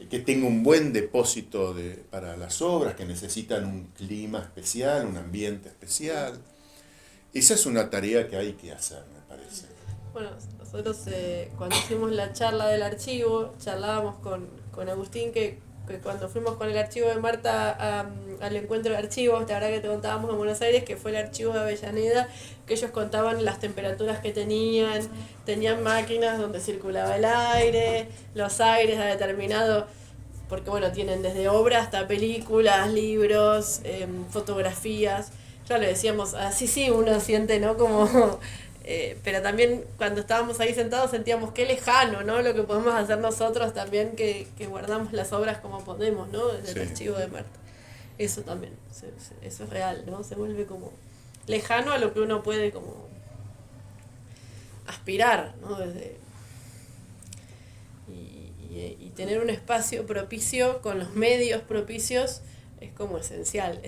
que tenga un buen depósito para las obras, que necesitan un clima especial, un ambiente especial. Esa es una tarea que hay que hacer, me parece. Bueno, nosotros cuando hicimos la charla del archivo, charlábamos con Agustín que cuando fuimos con el archivo de Marta al encuentro de archivos, la verdad que te contábamos en Buenos Aires, que fue el archivo de Avellaneda, que ellos contaban las temperaturas que tenían máquinas donde circulaba el aire, los aires a determinado, porque bueno, tienen desde obras hasta películas, libros, fotografías. Ya le decíamos, así sí uno siente, ¿no? Como... pero también cuando estábamos ahí sentados sentíamos qué lejano, ¿no? Lo que podemos hacer nosotros también, que guardamos las obras como podemos, ¿no? Desde el archivo de Marta. Eso también, eso es real, ¿no? Se vuelve como lejano a lo que uno puede como aspirar, ¿no? Y tener un espacio propicio con los medios propicios es como esencial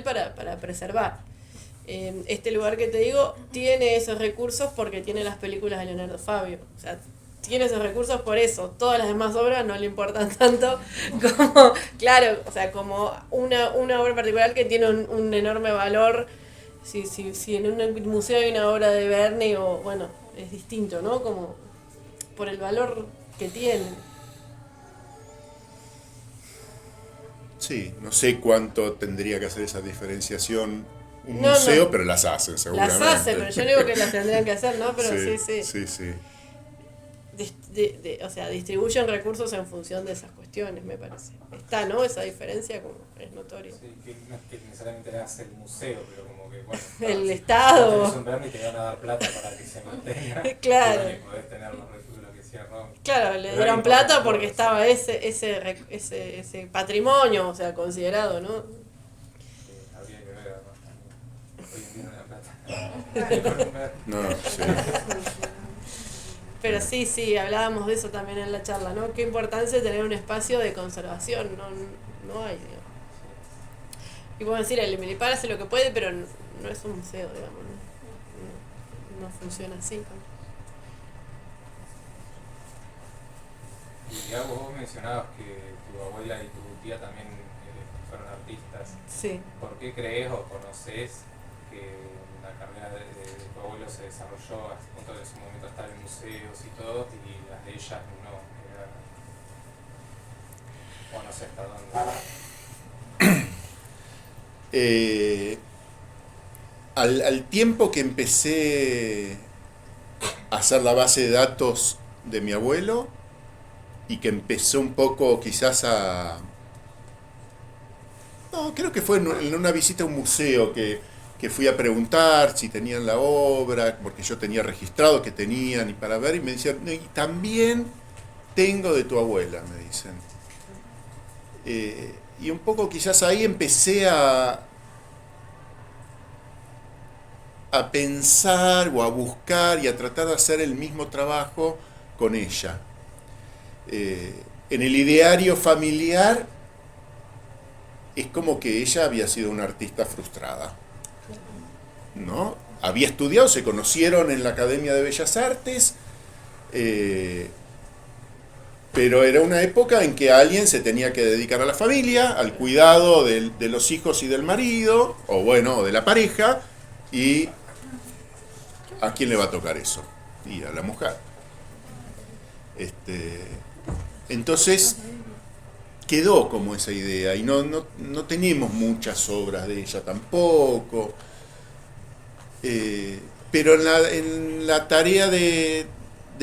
para preservar. Este lugar que te digo tiene esos recursos porque tiene las películas de Leonardo Fabio. O sea, tiene esos recursos por eso. Todas las demás obras no le importan tanto como, claro, o sea, como una obra particular que tiene un enorme valor. Si en un museo hay una obra de Verne, o bueno, es distinto, ¿no? Como por el valor que tiene. Sí, no sé cuánto tendría que hacer esa diferenciación un museo, pero las hacen seguramente. Las hacen, pero yo no digo que las tendrían que hacer, ¿no? Pero sí. O sea, distribuyen recursos en función de esas cuestiones, me parece. Está, ¿no? Esa diferencia como es notoria. Sí, que no es que necesariamente hace el museo, pero como que, bueno... El Estado. Tenés un Verne y te van a dar plata para que se mantenga. Claro. Pero ni podés tener los recursos que decía Ron. Claro, le dieron plata porque estaba ese patrimonio, o sea, considerado, ¿no? Habría que ver, ¿no? Hoy en día no da plata. No, sí. Pero sí, hablábamos de eso también en la charla, ¿no? Qué importancia tener un espacio de conservación, no hay, digamos. Y podemos decir, el Melipal hace lo que puede, pero no es un museo, digamos, no funciona así. Y ya vos mencionabas que tu abuela y tu tía también fueron artistas. Sí. ¿Por qué crees o conoces que la carrera de tu abuelo se desarrolló hasta el punto de en su momento estar en museos y todo, y las de ellas no? O no sé hasta dónde. Al tiempo que empecé a hacer la base de datos de mi abuelo y que empezó un poco quizás creo que fue en una visita a un museo que fui a preguntar si tenían la obra, porque yo tenía registrado que tenían, y para ver, y me decían, y también tengo de tu abuela, me dicen. Y un poco quizás ahí empecé a a pensar o a buscar y a tratar de hacer el mismo trabajo con ella. En el ideario familiar es como que ella había sido una artista frustrada, ¿no? Había estudiado, se conocieron en la Academia de Bellas Artes, pero era una época en que alguien se tenía que dedicar a la familia, al cuidado de los hijos y del marido, o bueno, de la pareja, y ¿a quién le va a tocar eso? Y a la mujer. Entonces quedó como esa idea, y no tenemos muchas obras de ella tampoco. Pero en la tarea de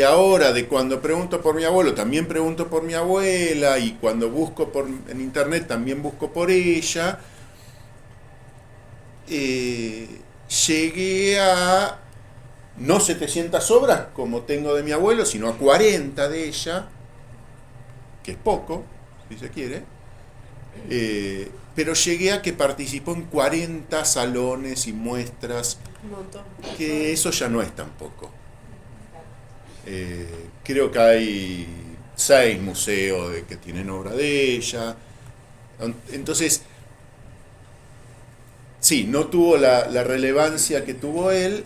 ahora, de cuando pregunto por mi abuelo, también pregunto por mi abuela, y cuando busco en internet también busco por ella, llegué a no 700 obras como tengo de mi abuelo, sino a 40 de ella, que es poco, si se quiere. Pero llegué a que participó en 40 salones y muestras, Un montón. que eso ya no es tan poco. Creo que hay 6 museos que tienen obra de ella. Entonces, sí, no tuvo la relevancia que tuvo él,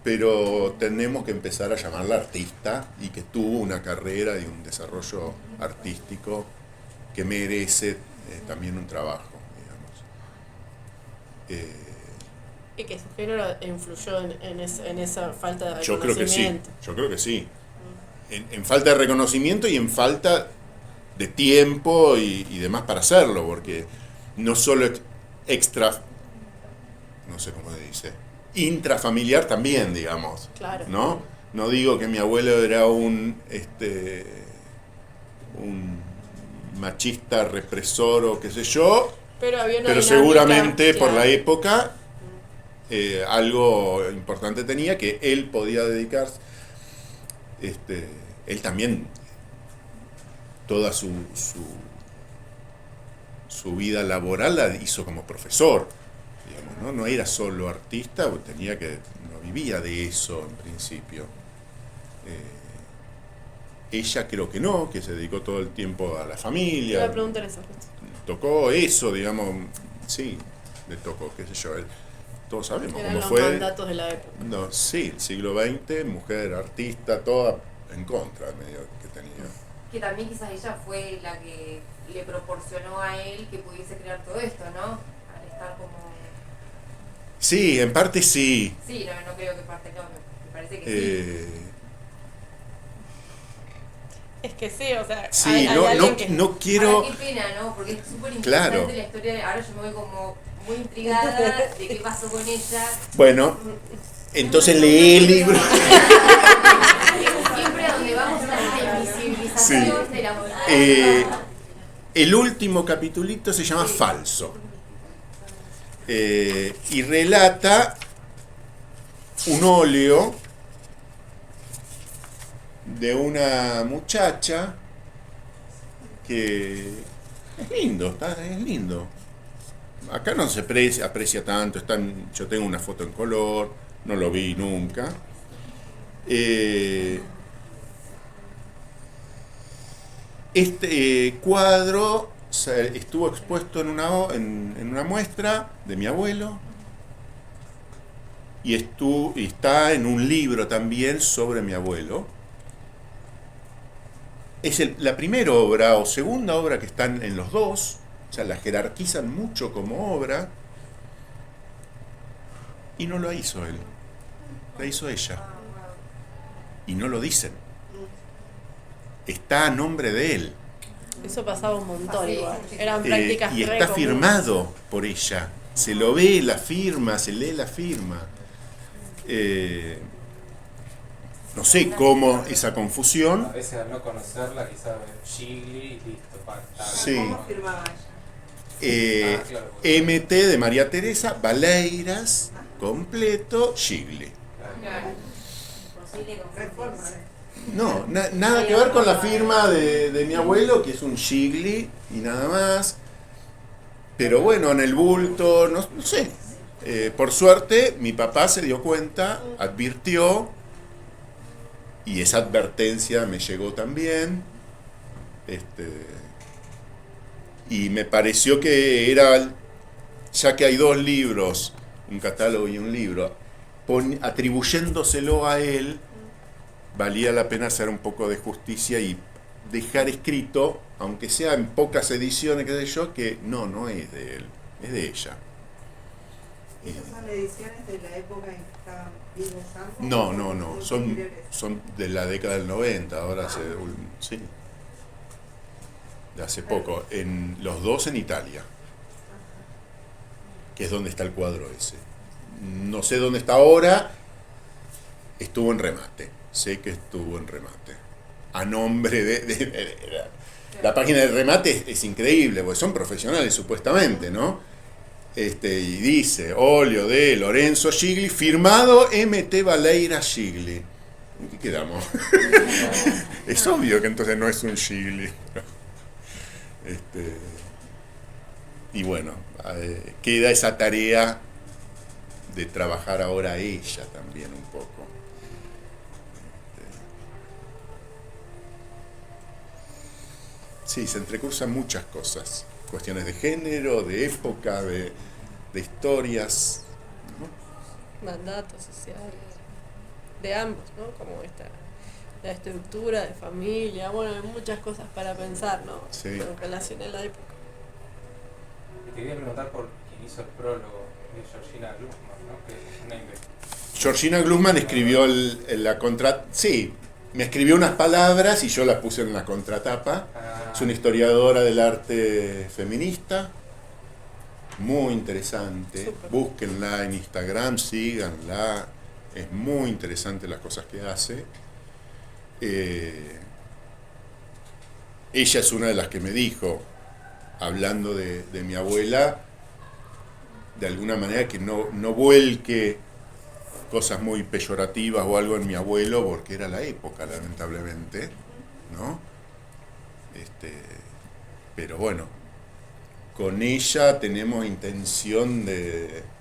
pero tenemos que empezar a llamarla artista, y que tuvo una carrera y un desarrollo artístico que merece también un trabajo, digamos. Y que su género influyó en esa falta de Yo creo que sí, reconocimiento. yo creo que sí. En falta de reconocimiento y en falta de tiempo y demás para hacerlo, porque no solo extra, no sé cómo se dice, intrafamiliar también, digamos. Claro. No digo que mi abuelo era un machista represor o qué sé yo, Pero había una pero dinámica, seguramente por claro. la época algo importante tenía, que él podía dedicarse. Él también, toda su vida laboral la hizo como profesor, digamos, ¿no? No era solo artista, no vivía de eso en principio. Ella creo que no, que se dedicó todo el tiempo a la Te familia. voy a preguntar eso. Tocó eso, digamos, sí, le tocó, qué sé yo, todos sabemos Eran cómo los fue. mandatos de la época. No, sí, el siglo XX, mujer, artista, toda en contra medio que tenía. Que también quizás ella fue la que le proporcionó a él que pudiese crear todo esto, ¿no? Al estar como... Sí, en parte sí. Sí, no creo que parte no, me parece que sí. Es que sí, o sea, Sí, hay alguien que... no quiero... Ahora, qué pena, ¿no? Porque es súper interesante Claro. la historia de... Ahora yo me voy como muy intrigada de qué pasó con ella. Bueno, entonces lee el libro. Siempre a donde vamos a la invisibilización Sí. de la mujer. El último capitulito se llama Falso. Y relata un óleo de una muchacha que es lindo, es lindo. Acá no se aprecia tanto, yo tengo una foto en color, no lo vi nunca. Este cuadro estuvo expuesto en una muestra de mi abuelo, y está en un libro también sobre mi abuelo. Es la primera obra o segunda obra que están en los dos, o sea, la jerarquizan mucho como obra, y no lo hizo él, la hizo ella, y no lo dicen. Está a nombre de él. Eso pasaba un montón Sí, igual. sí, sí. Eran prácticas Y re está comunes. firmado por ella. Se lo ve la firma, se lee la firma. No sé cómo esa confusión. A veces al no conocerla, quizás Gigli y listo, pacta. Sí. ¿Cómo firmaba ella? Claro. MT de María Teresa, Valeiras, completo, Gigli. Claro. Posible Reforma. No, nada que ver con la firma de mi abuelo, que es un Gigli y nada más. Pero bueno, en el bulto, no sé. Por suerte, mi papá se dio cuenta, advirtió, y esa advertencia me llegó también. Y me pareció que era, ya que hay dos libros, un catálogo y un libro, atribuyéndoselo a él, valía la pena hacer un poco de justicia y dejar escrito, aunque sea en pocas ediciones, qué sé yo, que no es de él, es de ella. ¿Esas son ediciones de la época en que estaban vivos ambos? No, son de la década del 90, ahora sí, de hace poco, en los dos en Italia, que es donde está el cuadro ese. No sé dónde está ahora, estuvo en remate, sé que estuvo en remate, a nombre de la página de remate es increíble, porque son profesionales supuestamente, ¿no? Y dice, óleo de Lorenzo Gigli, firmado M.T. Baleira Gigli. ¿En qué quedamos? Es obvio que entonces no es un Gigli. Y bueno, queda esa tarea de trabajar ahora ella también un poco. Sí, se entrecruzan muchas cosas. Cuestiones de género, de época, de historias, ¿no? Mandatos sociales, de ambos, ¿no? Como la estructura de familia, bueno, hay muchas cosas para pensar, ¿no? Sí. En relación a la época. Y te quería preguntar por quién hizo el prólogo de Georgina Glusman, ¿no? Que es una investigación. Georgina Glusman escribió la contratapa, sí, me escribió unas palabras y yo las puse en la contratapa. Es una historiadora del arte feminista, muy interesante. Súper. Búsquenla en Instagram, síganla, es muy interesante las cosas que hace. Ella es una de las que me dijo, hablando de mi abuela, de alguna manera que no vuelque cosas muy peyorativas o algo en mi abuelo, porque era la época, lamentablemente, ¿no? Pero bueno, con ella tenemos intención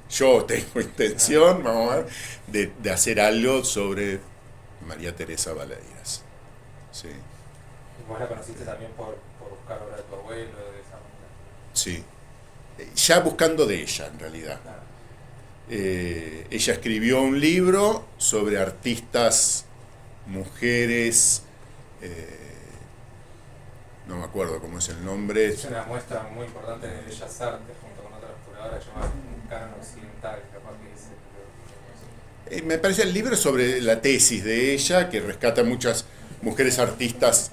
yo tengo intención, vamos a ver, de hacer algo sobre María Teresa Baleiras. Sí, Vos la conociste también por buscar obra de tu abuelo, de esa manera. sí. Ya buscando de ella, en realidad. Claro. Ella escribió un libro sobre artistas, mujeres, no me acuerdo cómo es el nombre. Es una muestra muy importante de Bellas Artes, junto con otras curadoras llamadas Un Canon Occidental, capaz que dice. Me parece el libro sobre la tesis de ella, que rescata muchas mujeres artistas,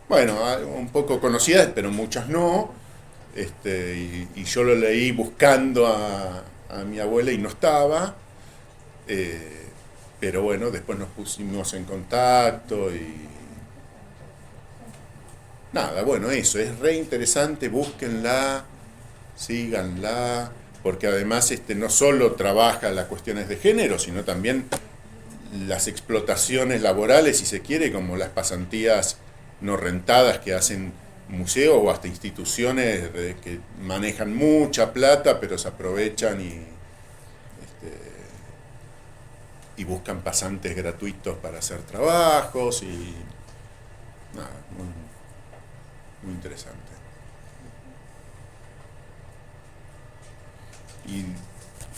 bueno, un poco conocidas, pero muchas no. Y yo lo leí buscando a mi abuela y no estaba. Pero bueno, después nos pusimos en contacto y nada, bueno, eso, es re interesante, búsquenla, síganla, porque además no solo trabaja las cuestiones de género, sino también las explotaciones laborales, si se quiere, como las pasantías no rentadas que hacen museos o hasta instituciones que manejan mucha plata, pero se aprovechan y buscan pasantes gratuitos para hacer trabajos y nada, muy interesante. Y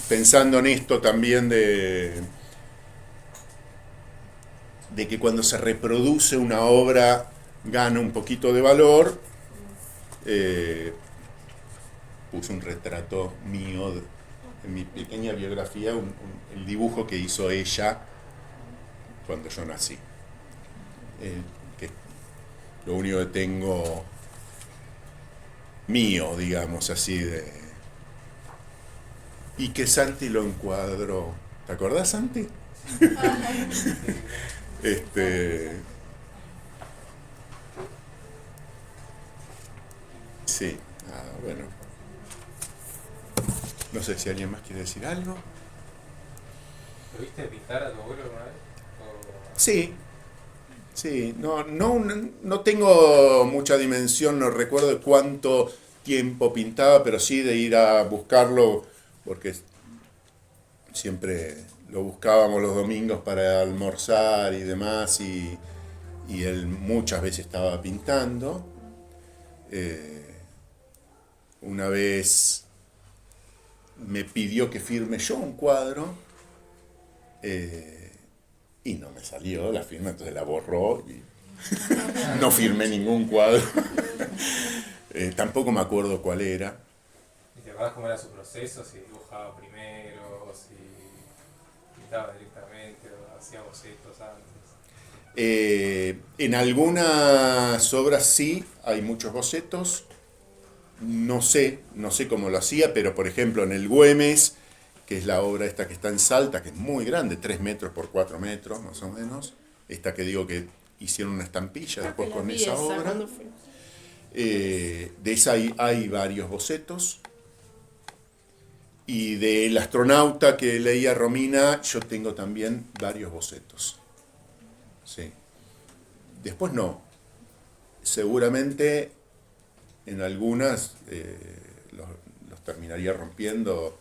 pensando en esto también de que cuando se reproduce una obra gana un poquito de valor, puse un retrato mío en mi pequeña biografía, el dibujo que hizo ella cuando yo nací. Que lo único que tengo mío, digamos así, y que Santi lo encuadró. ¿Te acordás, Santi? Sí, bueno. No sé si alguien más quiere decir algo. ¿Lo viste pintar a tu abuelo alguna vez? Sí, no tengo mucha dimensión, no recuerdo de cuánto tiempo pintaba, pero sí de ir a buscarlo, porque siempre lo buscábamos los domingos para almorzar y demás, y él muchas veces estaba pintando. Una vez me pidió que firme yo un cuadro, y no me salió la firma, entonces la borró y no firmé ningún cuadro. Tampoco me acuerdo cuál era. ¿Y te acuerdas cómo era su proceso? Si dibujaba primero, o si pintaba directamente, o hacía bocetos antes. En algunas obras sí, hay muchos bocetos. No sé cómo lo hacía, pero por ejemplo en el Güemes, que es la obra esta que está en Salta, que es muy grande, 3 metros por 4 metros más o menos, esta que digo que hicieron una estampilla después con esa obra. De esa hay varios bocetos. Y del astronauta que leía Romina, yo tengo también varios bocetos. Sí. Después no. Seguramente en algunas los terminaría rompiendo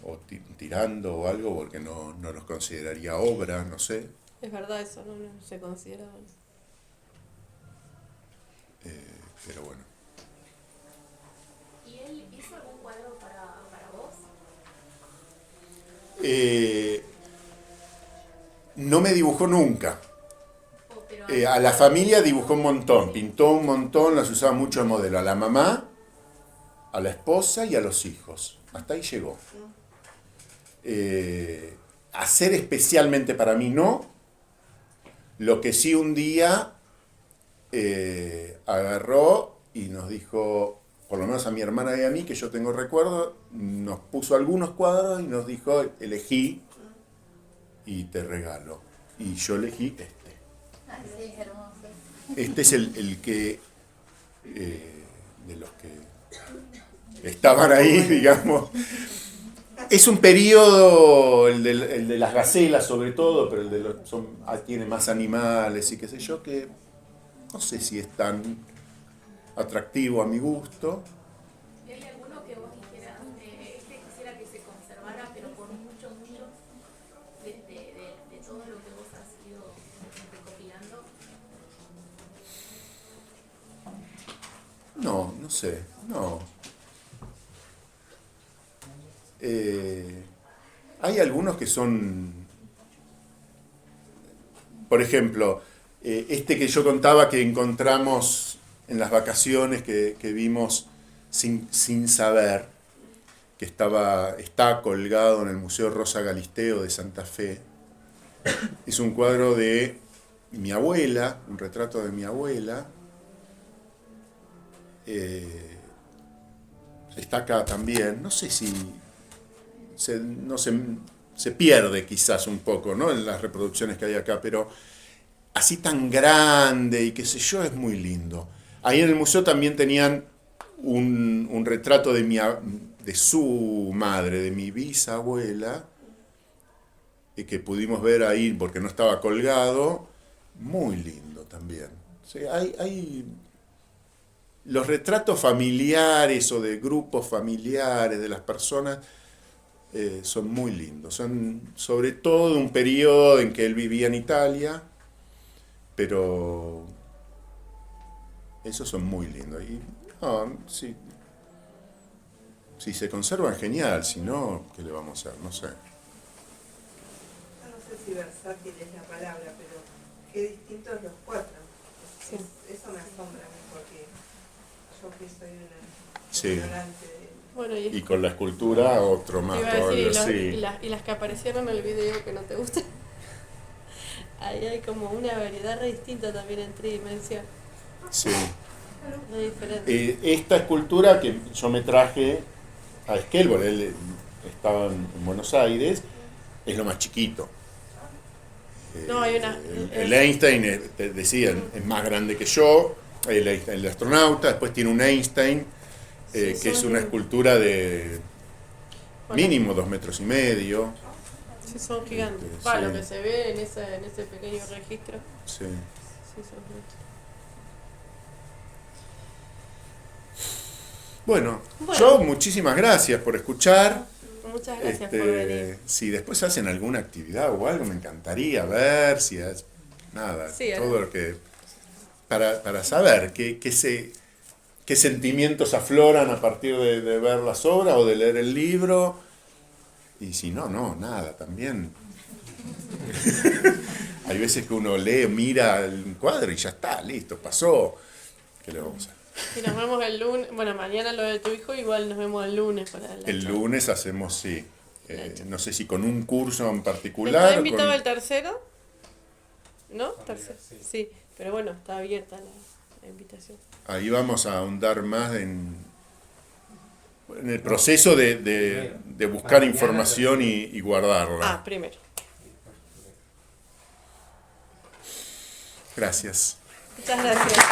o tirando o algo, porque no los consideraría obra, no sé. Es verdad eso, no se considera. Pero bueno. ¿Y él hizo algún cuadro para vos? No me dibujó nunca. Pero A la familia dibujó un montón, pintó un montón, las usaba mucho de modelo. A la mamá, a la esposa y a los hijos. Hasta ahí llegó. Hacer especialmente para mí no. Lo que sí un día agarró y nos dijo, por lo menos a mi hermana y a mí, que yo tengo recuerdo, nos puso algunos cuadros y nos dijo, elegí y te regalo. Y yo elegí este. Ah, sí, es hermoso. Este es el que, de los que estaban ahí, digamos. Es un periodo, el de las gacelas sobre todo, pero el de tiene más animales y qué sé yo, que no sé si es tan atractivo a mi gusto. ¿Y hay alguno que vos dijeras, quisiera que se conservara, pero por mucho, de todo lo que vos has ido recopilando? No sé, no. Hay algunos que son, por ejemplo, este que yo contaba que encontramos en las vacaciones que vimos sin saber, que está colgado en el Museo Rosa Galisteo de Santa Fe. Es un cuadro de mi abuela, un retrato de mi abuela. Está acá también, no sé si se pierde quizás un poco, ¿no?, en las reproducciones que hay acá, pero así tan grande y qué sé yo, es muy lindo. Ahí en el museo también tenían un retrato de su madre, de mi bisabuela, que pudimos ver ahí porque no estaba colgado, muy lindo también. Sí, hay los retratos familiares o de grupos familiares de las personas son muy lindos. Son sobre todo de un periodo en que él vivía en Italia, pero esos son muy lindos. Y si se conservan, genial. Si no, ¿qué le vamos a hacer? No sé. Yo no sé si versátil es la palabra, pero qué distintos los cuatro. Sí. Eso me asombra a mí, porque yo que soy una Sí. ignorante de... Bueno, Y con la escultura, otro más iba a decir, todavía, sí. y las que aparecieron en el video que no te gustan. Ahí hay como una variedad re distinta también en tridimensión. Sí. Re diferente. Esta escultura que yo me traje a Esquelbor, él estaba en Buenos Aires, es lo más chiquito. No, hay una... El Einstein, te decían, es más grande que yo, el astronauta, después tiene un Einstein, que es una escultura de mínimo 2,5 metros. Sí, son gigantes. Sí. Lo que se ve en ese pequeño registro. Sí. Sí, son gigantes. Bueno, Bueno. yo muchísimas gracias por escuchar. muchas gracias por venir. Si después hacen alguna actividad o algo, me encantaría ver si es nada, Sí, todo lo que para saber qué sentimientos afloran a partir de ver las obras o de leer el libro. Y si no, nada, también. Hay veces que uno lee, mira el cuadro y ya está, listo, pasó. ¿Qué le vamos a hacer? Y nos vemos el lunes, bueno, mañana lo de tu hijo, igual nos vemos el lunes para la El charla. lunes hacemos, sí, no sé si con un curso en particular. ¿Está invitado con- el tercero? ¿No? Familiar, Tercero. sí. Sí, pero bueno, está abierta la invitación. Ahí vamos a ahondar más en el proceso de buscar Mañana, información y guardarla. Ah, primero. Gracias. Muchas gracias.